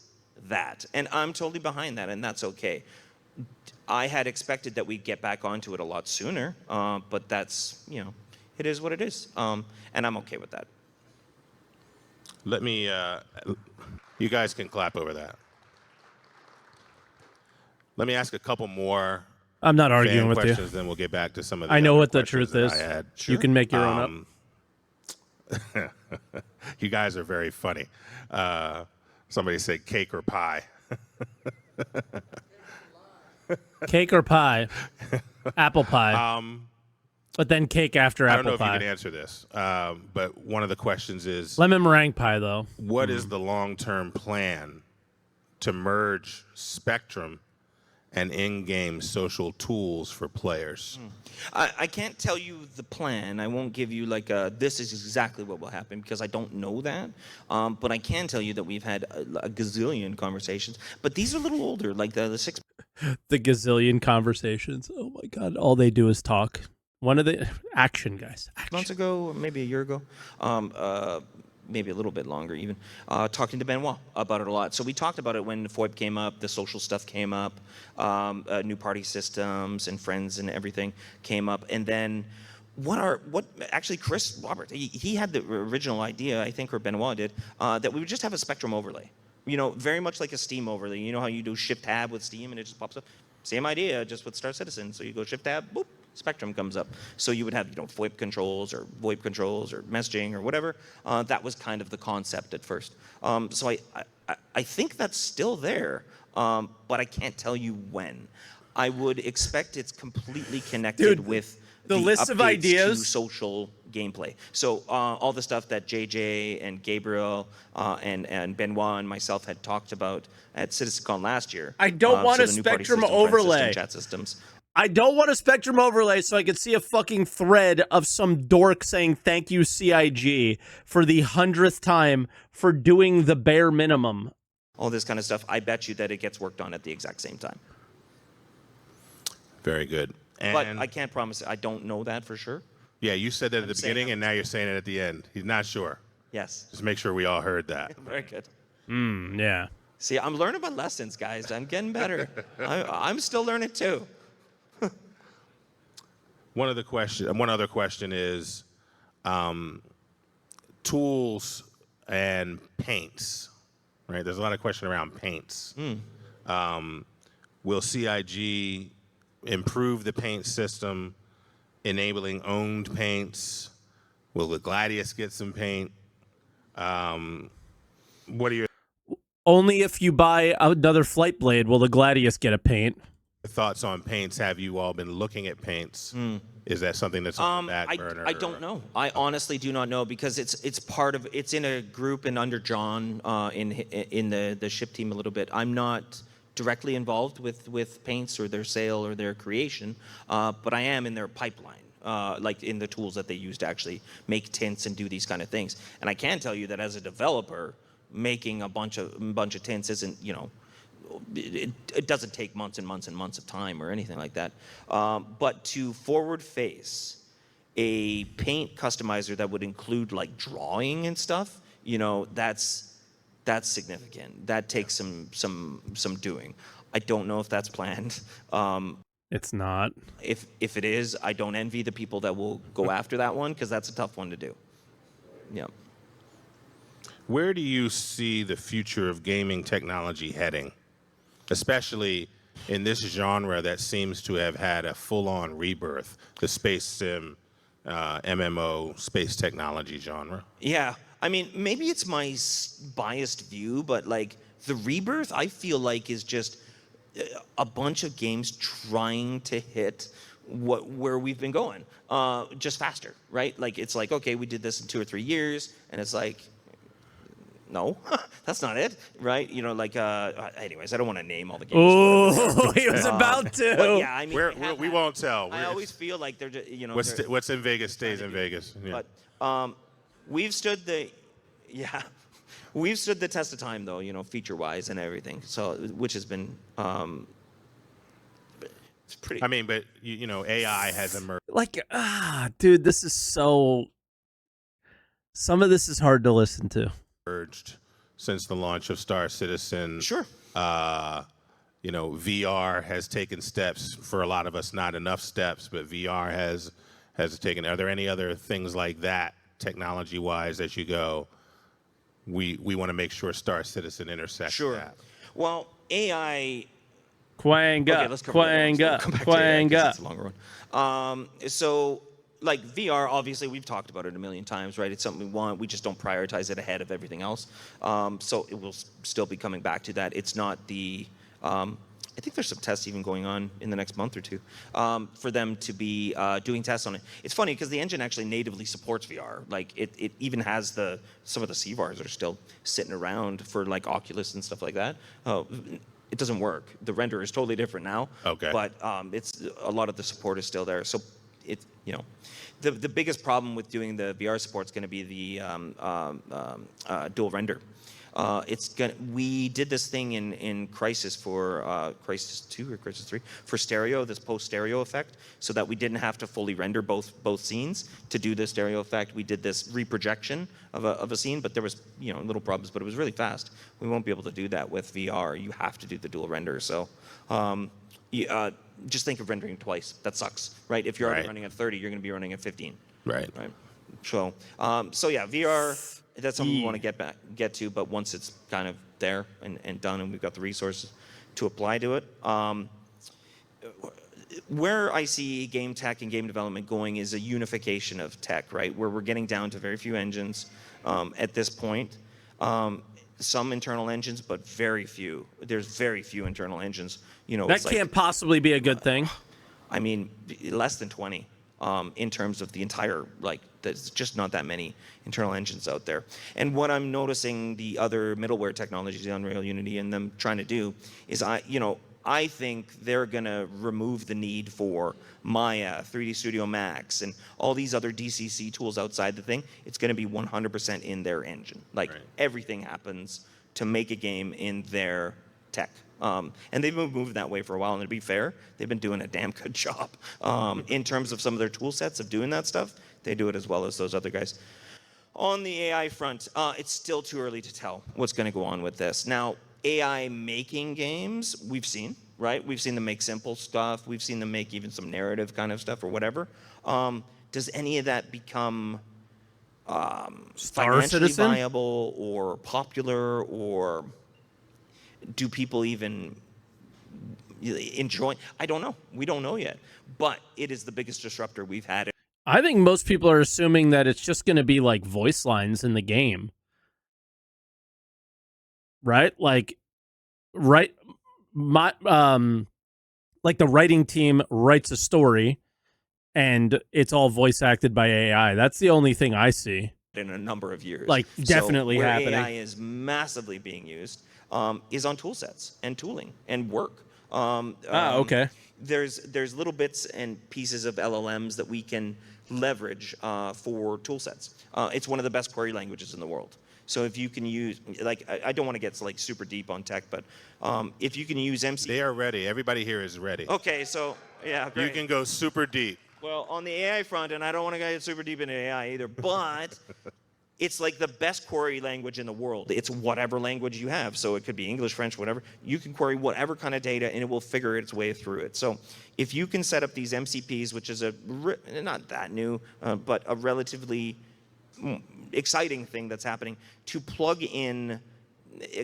that. And I'm totally behind that, and that's okay. I had expected that we'd get back onto it a lot sooner, but that's, it is what it is. And I'm okay with that. Let me, you guys can clap over that. Let me ask a couple more I'm not arguing fan with questions, you. then we'll get back to some of the I know other what the questions truth that is. I had. You can make your own up. You guys are very funny. Somebody said cake or pie. Cake or pie? Apple pie. But then cake after apple pie. I don't know if you can answer this, but one of the questions is... Lemon meringue pie, though. What is the long-term plan to merge Spectrum and in-game social tools for players? I can't tell you the plan. I won't give you like this is exactly what will happen, because I don't know that. But I can tell you that we've had a gazillion conversations. But these are a little older, like the 6... The gazillion conversations. Oh my God. All they do is talk. One of the action guys. months ago, maybe a year ago, maybe a little bit longer even, talking to Benoit about it a lot. So we talked about it when FOIP came up, the social stuff came up, new party systems and friends and everything came up. And then actually Chris Robert, he had the original idea, I think, or Benoit did, that we would just have a Spectrum overlay. Very much like a Steam overlay. You know how you do Shift-Tab with Steam and it just pops up? Same idea, just with Star Citizen. So you go Shift-Tab, boop, Spectrum comes up. So you would have, FOIP controls or VoIP controls or messaging or whatever. That was kind of the concept at first. So I think that's still there, but I can't tell you when. I would expect it's completely connected with the list of updates ideas to social gameplay. So all the stuff that JJ and Gabriel and Benoit and myself had talked about at CitizenCon last year. I don't want so a the new party Spectrum system, friend overlay. system, chat systems. I don't want a Spectrum overlay so I could see a fucking thread of some dork saying thank you CIG for the 100th time for doing the bare minimum. All this kind of stuff. I bet you that it gets worked on at the exact same time. Very good. And But I can't promise. I don't know that for sure. yeah, you said that at the saying beginning, I'm- and now you're saying it at the end. He's not sure. Yes. Just make sure we all heard that. Very good. Yeah. See, I'm learning my lessons, guys. I'm getting better. I'm still learning too. One other question is tools and paints. Right? There's a lot of question around paints. Will CIG improve the paint system, enabling owned paints? Will the Gladius get some paint? What are your Only if you buy another Flight Blade will the Gladius get a paint. thoughts on paints? Have you all been looking at paints? Is that something that's on the back burner? I don't know. I honestly do not know because it's in a group and under John in the ship team a little bit. I'm not directly involved with paints or their sale or their creation, but I am in their pipeline. Like in the tools that they use to actually make tints and do these kind of things. And I can tell you that as a developer, making a bunch of tints isn't, it doesn't take months and months and months of time or anything like that. But to forward face a paint customizer that would include like drawing and stuff, that's significant. That takes some doing. I don't know if that's planned. It's not. If it is, I don't envy the people that will go after that one because that's a tough one to do. Yeah. Where do you see the future of gaming technology heading, especially in this genre that seems to have had a full-on rebirth, the space sim, MMO, space technology genre? Yeah. I mean, maybe it's my biased view, but like the rebirth, I feel like is just a bunch of games trying to hit where we've been going, just faster, right? Like it's like, okay, we did this in 2 or 3 years, and it's like, no, that's not it, right? Anyways, I don't want to name all the games. Oh, he was about to. But yeah, I mean, We won't tell. I always feel like they're just, What's in Vegas stays in Vegas. Yeah. But we've stood the test of time, though, feature-wise and everything. So, which has been, it's pretty. I mean, but AI has emerged. Like, dude, this is so. Some of this is hard to listen to. Since the launch of Star Citizen. Sure. VR has taken steps for a lot of us, not enough steps, but VR has taken. Are there any other things like that, technology-wise, as you go? We want to make sure Star Citizen intersects that. Well, AI. Quanga, Okay, let's cover Quanga, Quanga. It's a longer one. So, like VR, obviously, we've talked about it a million times, right? It's something we want. We just don't prioritize it ahead of everything else. So it will still be coming back to that. It's not the. I think there's some tests even going on in the next month or two for them to be doing tests on it. It's funny because the engine actually natively supports VR. Like it even has some of the CVARs are still sitting around for like Oculus and stuff like that. It doesn't work. The render is totally different now. Okay. But it's a lot of the support is still there. So the biggest problem with doing the VR support is going to be the dual render. We did this thing in Crisis for Crisis 2 or Crisis 3 for stereo, this post stereo effect, so that we didn't have to fully render both scenes to do the stereo effect. We did this reprojection of a scene, but there was little problems, but it was really fast. We won't be able to do that with VR. You have to do the dual render. So just think of rendering twice. That sucks, right? If you're already running at 30, you're going to be running at 15. Right. So yeah, VR. That's something we want to get to, but once it's kind of there and done, and we've got the resources to apply to it. Where I see game tech and game development going is a unification of tech, right? Where we're getting down to very few engines at this point. Some internal engines, but very few. There's very few internal engines. That can't possibly be a good thing. I mean, less than 20 in terms of the entire, there's just not that many internal engines out there. And what I'm noticing the other middleware technologies, Unreal, Unity, and them trying to do is I think they're going to remove the need for Maya, 3D Studio Max, and all these other DCC tools outside the thing. It's going to be 100% in their engine. Everything happens to make a game in their tech. And they've been moving that way for a while. And to be fair, they've been doing a damn good job in terms of some of their tool sets of doing that stuff. They do it as well as those other guys. On the AI front, it's still too early to tell what's going to go on with this. Now, AI making games, we've seen, right? We've seen them make simple stuff. We've seen them make even some narrative kind of stuff or whatever. Does any of that become financially viable or popular, or do people even enjoy? I don't know. We don't know yet. But it is the biggest disruptor we've had. I think most people are assuming that it's just going to be like voice lines in the game. Right? Like, right? Like the writing team writes a story and it's all voice acted by AI. That's the only thing I see in a number of years. Like, definitely so where happening. AI is massively being used is on tool sets and tooling and work. Okay. There's little bits and pieces of LLMs that we can leverage for tool sets. It's one of the best query languages in the world. So if you can use, like, I don't want to get like super deep on tech, but if you can use MC. They are ready. Everybody here is ready. Okay, so yeah, great. You can go super deep. Well, on the AI front, and I don't want to get super deep into AI either, but it's like the best query language in the world. It's whatever language you have. So it could be English, French, whatever. You can query whatever kind of data and it will figure its way through it. So if you can set up these MCPs, which is not that new, but a relatively exciting thing that's happening, to plug in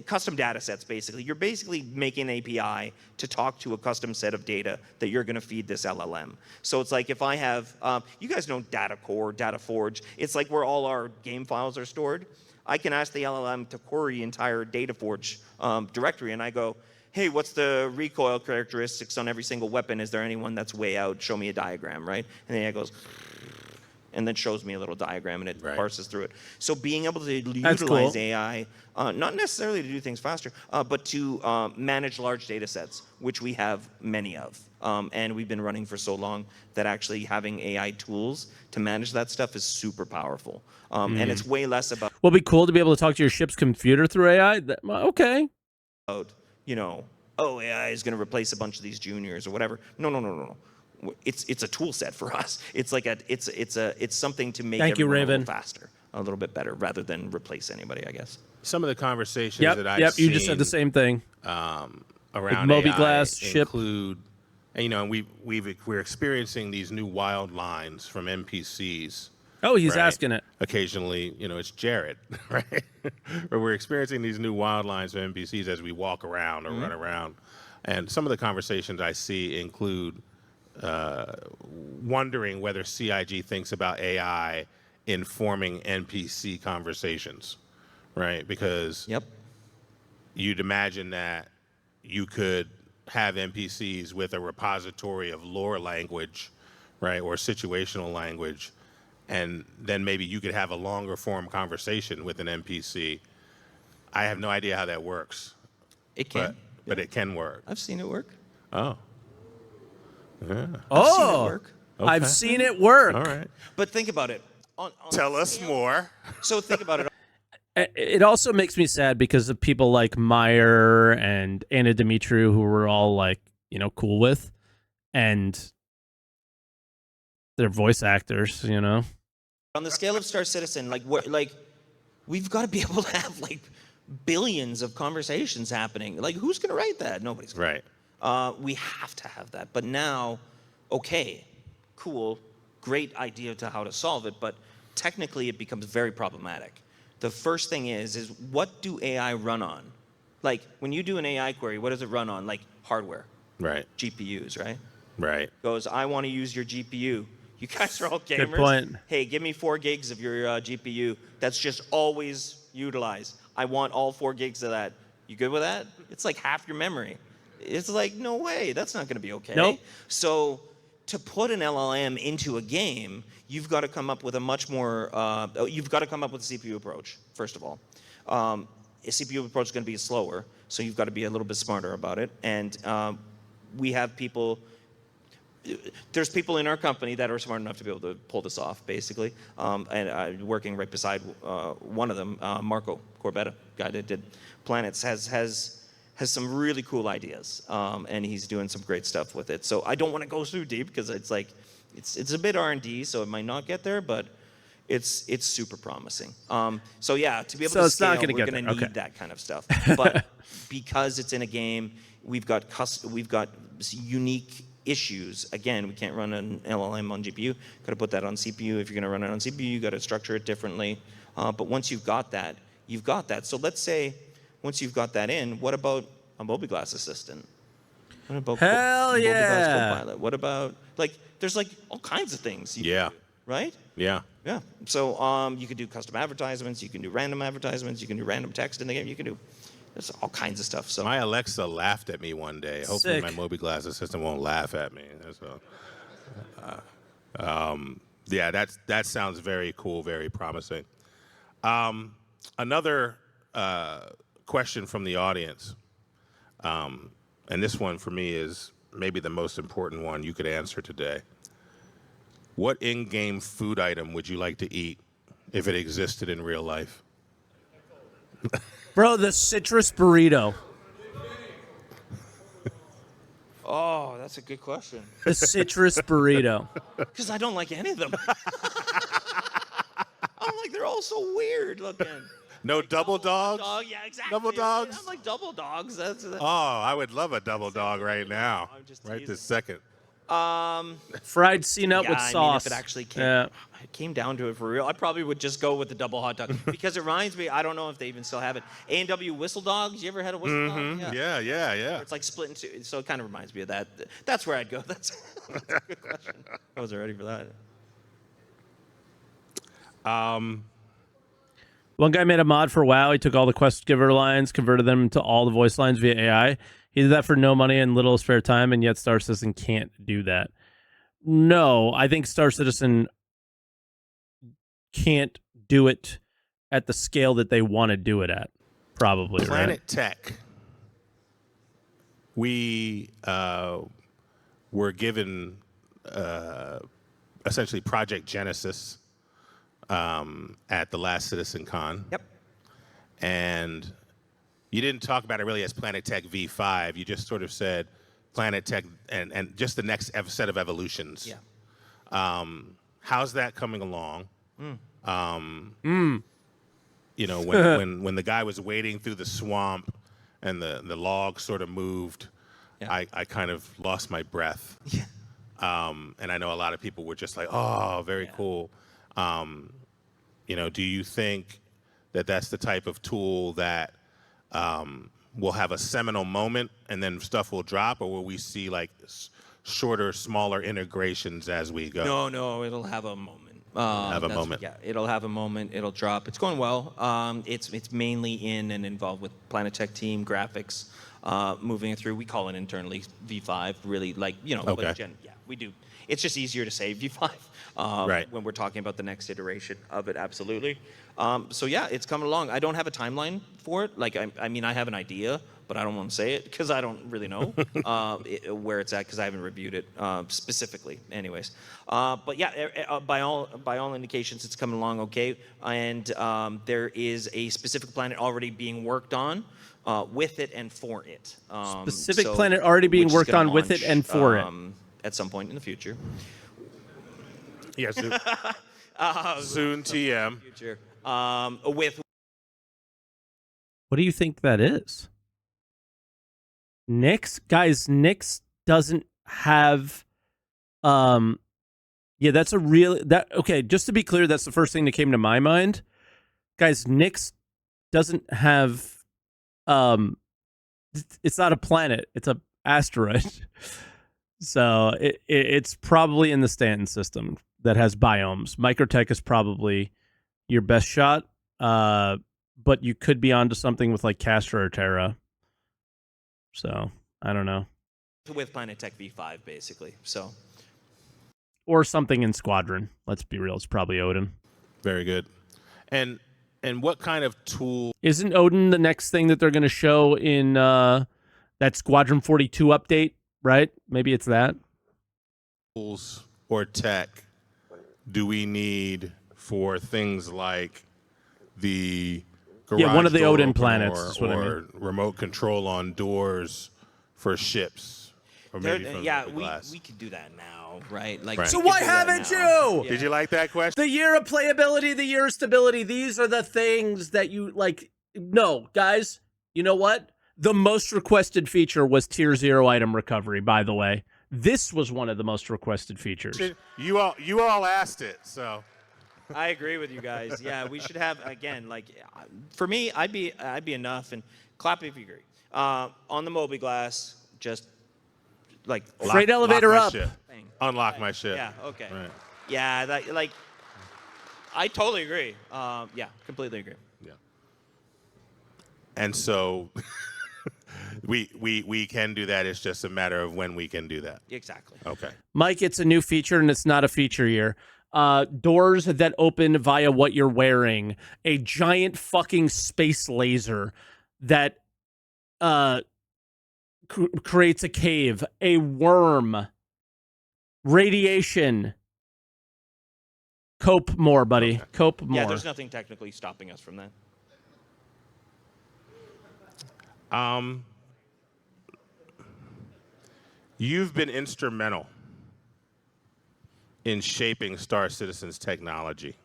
custom data sets, basically. You're basically making an API to talk to a custom set of data that you're going to feed this LLM. So it's like if I have, you guys know Data Core, Data Forge. It's like where all our game files are stored. I can ask the LLM to query entire Data Forge directory, and I go, hey, what's the recoil characteristics on every single weapon? Is there anyone that's way out? Show me a diagram, right? And then it goes, and then shows me a little diagram, and it parses through it. So being able to utilize AI, not necessarily to do things faster, but to manage large data sets, which we have many of. And we've been running for so long that actually having AI tools to manage that stuff is super powerful. And it's way less about... Will it be cool to be able to talk to your ship's computer through AI? Okay. You know, oh, AI is going to replace a bunch of these juniors or whatever. No. It's a tool set for us. It's like it's something to make everyone a little faster, a little bit better, rather than replace anybody, I guess. Some of the conversations that I've seen, you just said the same thing. Around like AI Glass, include, and, you know, and we're experiencing these new wild lines from NPCs. Oh, he's asking it. Occasionally, you know, it's Jared, right? Or we're experiencing these new wild lines from NPCs as we walk around or run around. And some of the conversations I see include wondering whether CIG thinks about AI informing NPC conversations, right? Because you'd imagine that you could have NPCs with a repository of lore language, right, or situational language, and then maybe you could have a longer form conversation with an NPC. I have no idea how that works. It can. But it can work. I've seen it work. Oh. Yeah. I've seen it work. Okay. I've seen it work. All right. But think about it. On Tell us more. So think about it. It also makes me sad because of people like Meyer and Anna Dimitriou, who we're all like, you know, cool with, and they're voice actors, you know. On the scale of Star Citizen, like we've got to be able to have like billions of conversations happening. Like, who's going to write that? Nobody's gonna. Right. We have to have that. But now, okay, cool, great idea to how to solve it, but technically it becomes very problematic. The first thing is what do AI run on? Like, when you do an AI query, what does it run on? Like, hardware. Right. GPUs, right? Right. Goes, I want to use your GPU. You guys are all gamers. Good point. Hey, give me 4 gigs of your GPU. That's just always utilized. I want all 4 gigs of that. You good with that? It's like half your memory. It's like, no way, that's not going to be okay. Nope. So to put an LLM into a game, you've got to come up with a much more, you've got to come up with a CPU approach, first of all. A CPU approach is going to be slower, so you've got to be a little bit smarter about it. And we have people, there's people in our company that are smart enough to be able to pull this off, basically. And working right beside one of them, Marco Corbetta, guy that did Planets, has has some really cool ideas, and he's doing some great stuff with it. So I don't want to go too deep because it's like it's a bit R&D, so it might not get there, but it's super promising. So yeah, to be able to scale, we're going to need that kind of stuff. But because it's in a game, we've got unique issues. Again, we can't run an LLM on GPU. Got to put that on CPU. If you're going to run it on CPU, you got to structure it differently. But once you've got that, you've got that. So let's say once you've got that in, what about a mobiGlass assistant? What about mobiGlass Copilot? What about there's like all kinds of things. You can do, right? Yeah. Yeah. So you can do custom advertisements. You can do random advertisements. You can do random text in the game. You can do there's all kinds of stuff. So my Alexa laughed at me one day. Hopefully my mobiGlass assistant won't laugh at me. So, yeah, that sounds very cool, very promising. Another question from the audience, and this one for me is maybe the most important one you could answer today. What in-game food item would you like to eat if it existed in real life? Bro, the citrus burrito. Oh, that's a good question. The citrus burrito. Because I don't like any of them. I'm like, they're all so weird looking. No like double dogs? Yeah, exactly. Double dogs? I'm like, double dogs. That's Oh, I would love a double dog right now. Right this second. Fried C-nut with sauce. I mean, if it actually came down to it for real, I probably would just go with the double hot dog. Because it reminds me, I don't know if they even still have it. A&W whistle dogs. You ever had a whistle dog? Yeah. It's like split in two. So it kind of reminds me of that. That's where I'd go. That's a good question. I wasn't ready for that. One guy made a mod for WoW. He took all the quest giver lines, converted them to all the voice lines via AI. He did that for no money and little spare time, and yet Star Citizen can't do that. No, I think Star Citizen can't do it at the scale that they want to do it at, probably. Planet Tech. We were given essentially Project Genesis at the last Citizen Con. Yep. And you didn't talk about it really as Planet Tech V5. You just sort of said Planet Tech and just the next set of evolutions. Yeah. How's that coming along? You know, when the guy was wading through the swamp and the log sort of moved, I kind of lost my breath. Yeah. And I know a lot of people were just like, oh, very cool. You know, do you think that that's the type of tool that will have a seminal moment and then stuff will drop, or will we see like shorter, smaller integrations as we go? No, it'll have a moment. Yeah, it'll have a moment. It'll drop. It's going well. It's mainly in and involved with Planet Tech team graphics, moving it through. We call it internally V5. Really, like Okay. we do. It's just easier to say V5 Right. when we're talking about the next iteration of it. Absolutely. So yeah, it's coming along. I don't have a timeline for it. Like I mean, I have an idea, but I don't want to say it because I don't really know where it's at because I haven't reviewed it specifically. Anyways, but yeah, by all indications, it's coming along okay. And there is a specific planet already being worked on with it and for it. Specific planet already being worked on with it and for it. At some point in the future. Yeah, soon TM. Future. With. What do you think that is? Nyx? Guys, Nyx doesn't have that's a real okay, just to be clear, that's the first thing that came to my mind. Guys, Nyx doesn't have it's not a planet, it's a asteroid. So it's probably in the Stanton system that has biomes. Microtech is probably your best shot, but you could be onto something with like Castra or Terra. So I don't know. With Planet Tech V5, basically. So. Or something in Squadron. Let's be real. It's probably Odin. Very good. And what kind of tool? Isn't Odin the next thing that they're going to show in that Squadron 42 update? Right? Maybe it's that. Tools or tech do we need for things like the one of the door Odin opener planets is what I mean. remote control on doors for ships. Or maybe from yeah, the glass. we could do that now, right? Like, Right. So we could why do that haven't now. you? Yeah. Did you like that question? The year of playability, the year of stability. These are the things that you like. No, guys, you know what? The most requested feature was Tier 0 item recovery, by the way. This was one of the most requested features. You all asked it, so. I agree with you guys. Yeah, we should have, again, like, for me, I'd be enough, and clap if you agree. On the mobiGlass, just like Freight elevator my up. ship. Unlock my ship. Yeah. Okay. Right. Yeah. That, like, I totally agree. Yeah. Completely agree. Yeah. And so we can do that. It's just a matter of when we can do that. Exactly. Okay. Mike, it's a new feature, and it's not a feature year. Doors that open via what you're wearing. A giant fucking space laser that creates a cave. A worm. Radiation. Cope more, buddy. Okay. Cope more. Yeah. There's nothing technically stopping us from that. You've been instrumental in shaping Star Citizen's technology.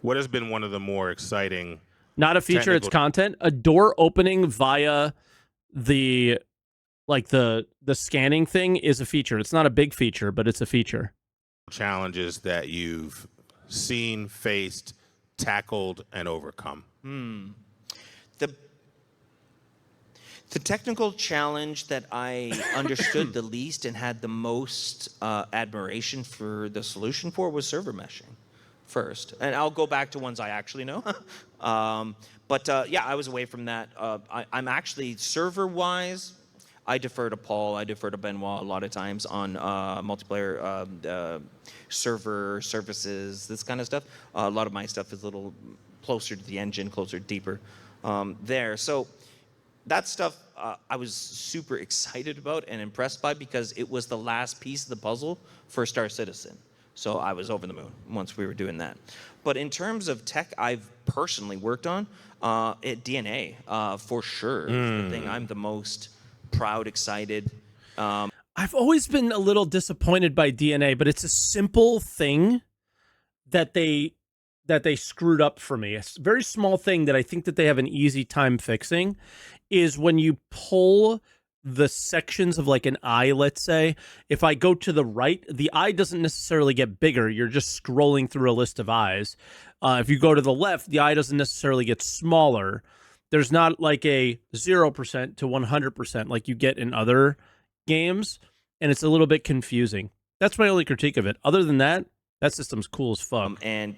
What has been one of the more exciting? Not a feature, it's content. A door opening via the scanning thing is a feature. It's not a big feature, but it's a feature. Challenges that you've seen, faced, tackled, and overcome? The technical challenge that I understood the least and had the most admiration for the solution for was server meshing first. And I'll go back to ones I actually know. Yeah, I was away from that. I'm actually, server-wise, I defer to Paul, I defer to Benoit a lot of times on multiplayer server services, this kind of stuff. A lot of my stuff is a little closer to the engine, closer, deeper there. So that stuff I was super excited about and impressed by because it was the last piece of the puzzle for Star Citizen. So I was over the moon once we were doing that. But in terms of tech I've personally worked on, DNA for sure is the thing I'm the most proud, excited. I've always been a little disappointed by DNA, but it's a simple thing that they screwed up for me. A very small thing that I think that they have an easy time fixing is when you pull the sections of like an eye, let's say, if I go to the right, the eye doesn't necessarily get bigger. You're just scrolling through a list of eyes. If you go to the left, the eye doesn't necessarily get smaller. There's not like a 0% to 100% like you get in other games, and it's a little bit confusing. That's my only critique of it. Other than that, that system's cool as fuck. And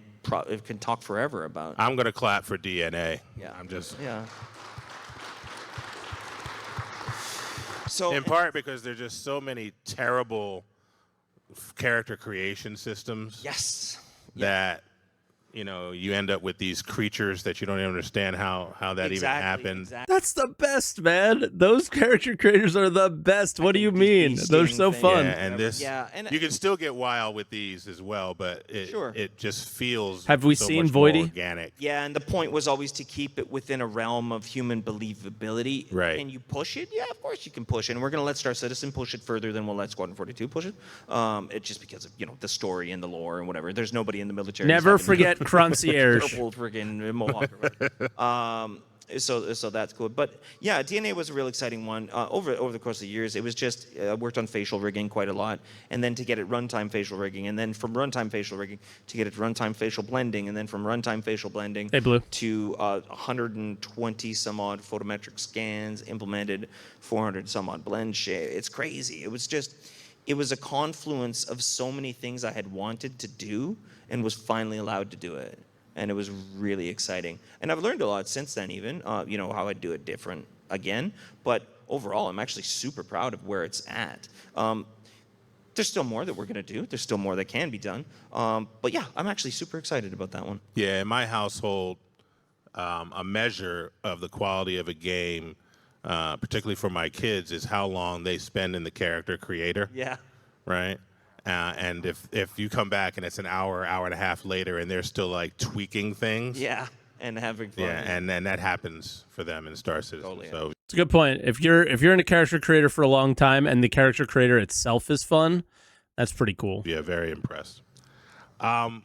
it can talk forever about. I'm going to clap for DNA. Yeah. I'm just. Yeah. So in part because there's just so many terrible character creation systems. Yes. That you end up with these creatures that you don't even understand how that even happened. Exactly. That's the best, man. Those character creators are the best. What do you mean? They're so fun. Yeah, and this, and you can still get wild with these as well, but it just feels. Have we so seen much more Voidy? organic. Yeah, and the point was always to keep it within a realm of human believability. Right. Can you push it? Yeah, of course you can push it. And we're going to let Star Citizen push it further than we'll let Squadron 42 push it. It's just because of the story and the lore and whatever. There's nobody in the military. Never forget Concierge. Purple friggin' Mohawk. So that's cool. But yeah, DNA was a real exciting one. Over the course of the years, it was just worked on facial rigging quite a lot, and then to get it runtime facial rigging, and then from runtime facial rigging to get it runtime facial blending, and then from runtime facial blending to 120 some odd photometric scans, implemented 400 some odd blend shade. It's crazy. It was a confluence of so many things I had wanted to do and was finally allowed to do it. And it was really exciting. And I've learned a lot since then even, how I do it different again. But overall, I'm actually super proud of where it's at. There's still more that we're going to do. There's still more that can be done. But yeah, I'm actually super excited about that one. Yeah, in my household, a measure of the quality of a game, particularly for my kids, is how long they spend in the character creator. Yeah. Right? And if you come back and it's an hour and a half later and they're still like tweaking things, yeah, and having fun. Yeah, and that happens for them in Star Citizen. Totally, yeah. So It's a good point. If you're in a character creator for a long time and the character creator itself is fun, that's pretty cool. yeah, very impressed.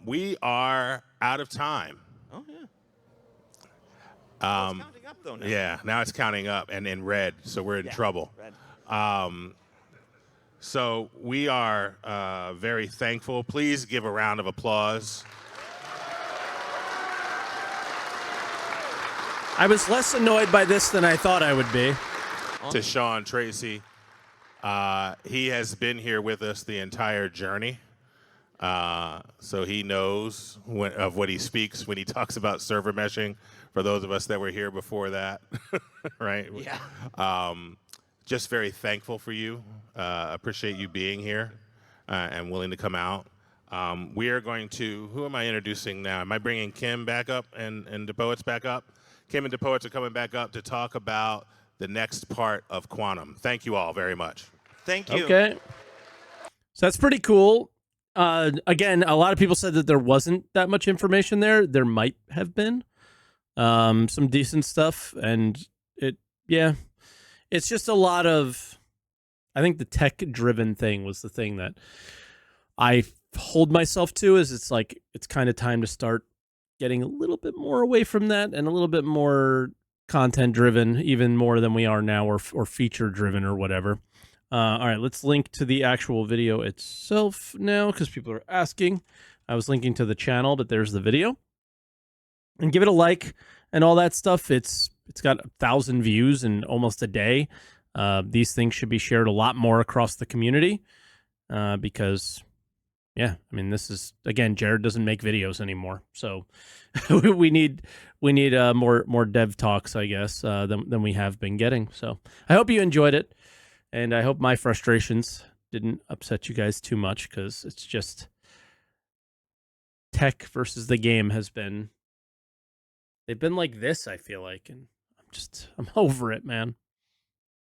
We are out of time. Oh yeah. It's counting up though now. Yeah, now it's counting up and in red, so we're in trouble. Red. So we are very thankful. Please give a round of applause. I was less annoyed by this than I thought I would be. To Sean Tracey. He has been here with us the entire journey. So he knows of what he speaks when he talks about server meshing, for those of us that were here before that, right? Yeah. Just very thankful for you. Appreciate you being here and willing to come out. We are going to, who am I introducing now? Am I bringing Kim back up and DePoets back up? Kim and DePoets are coming back up to talk about the next part of Quantum. Thank you all very much. Thank you. Okay. So that's pretty cool. Again, a lot of people said that there wasn't that much information there. There might have been some decent stuff. And it's just a lot of, I think the tech-driven thing was the thing that I hold myself to, is it's like, it's kind of time to start getting a little bit more away from that and a little bit more content driven, even more than we are now, or feature driven or whatever. All right, let's link to the actual video itself now, because people are asking. I was linking to the channel, but there's the video. And give it a like and all that stuff. It's got 1,000 views in almost a day. These things should be shared a lot more across the community because, yeah, I mean, this is, again, Jared doesn't make videos anymore, so we need more dev talks, I guess, than we have been getting. So I hope you enjoyed it, and I hope my frustrations didn't upset you guys too much, because it's just tech versus the game they've been like this, I feel like, and I'm over it, man.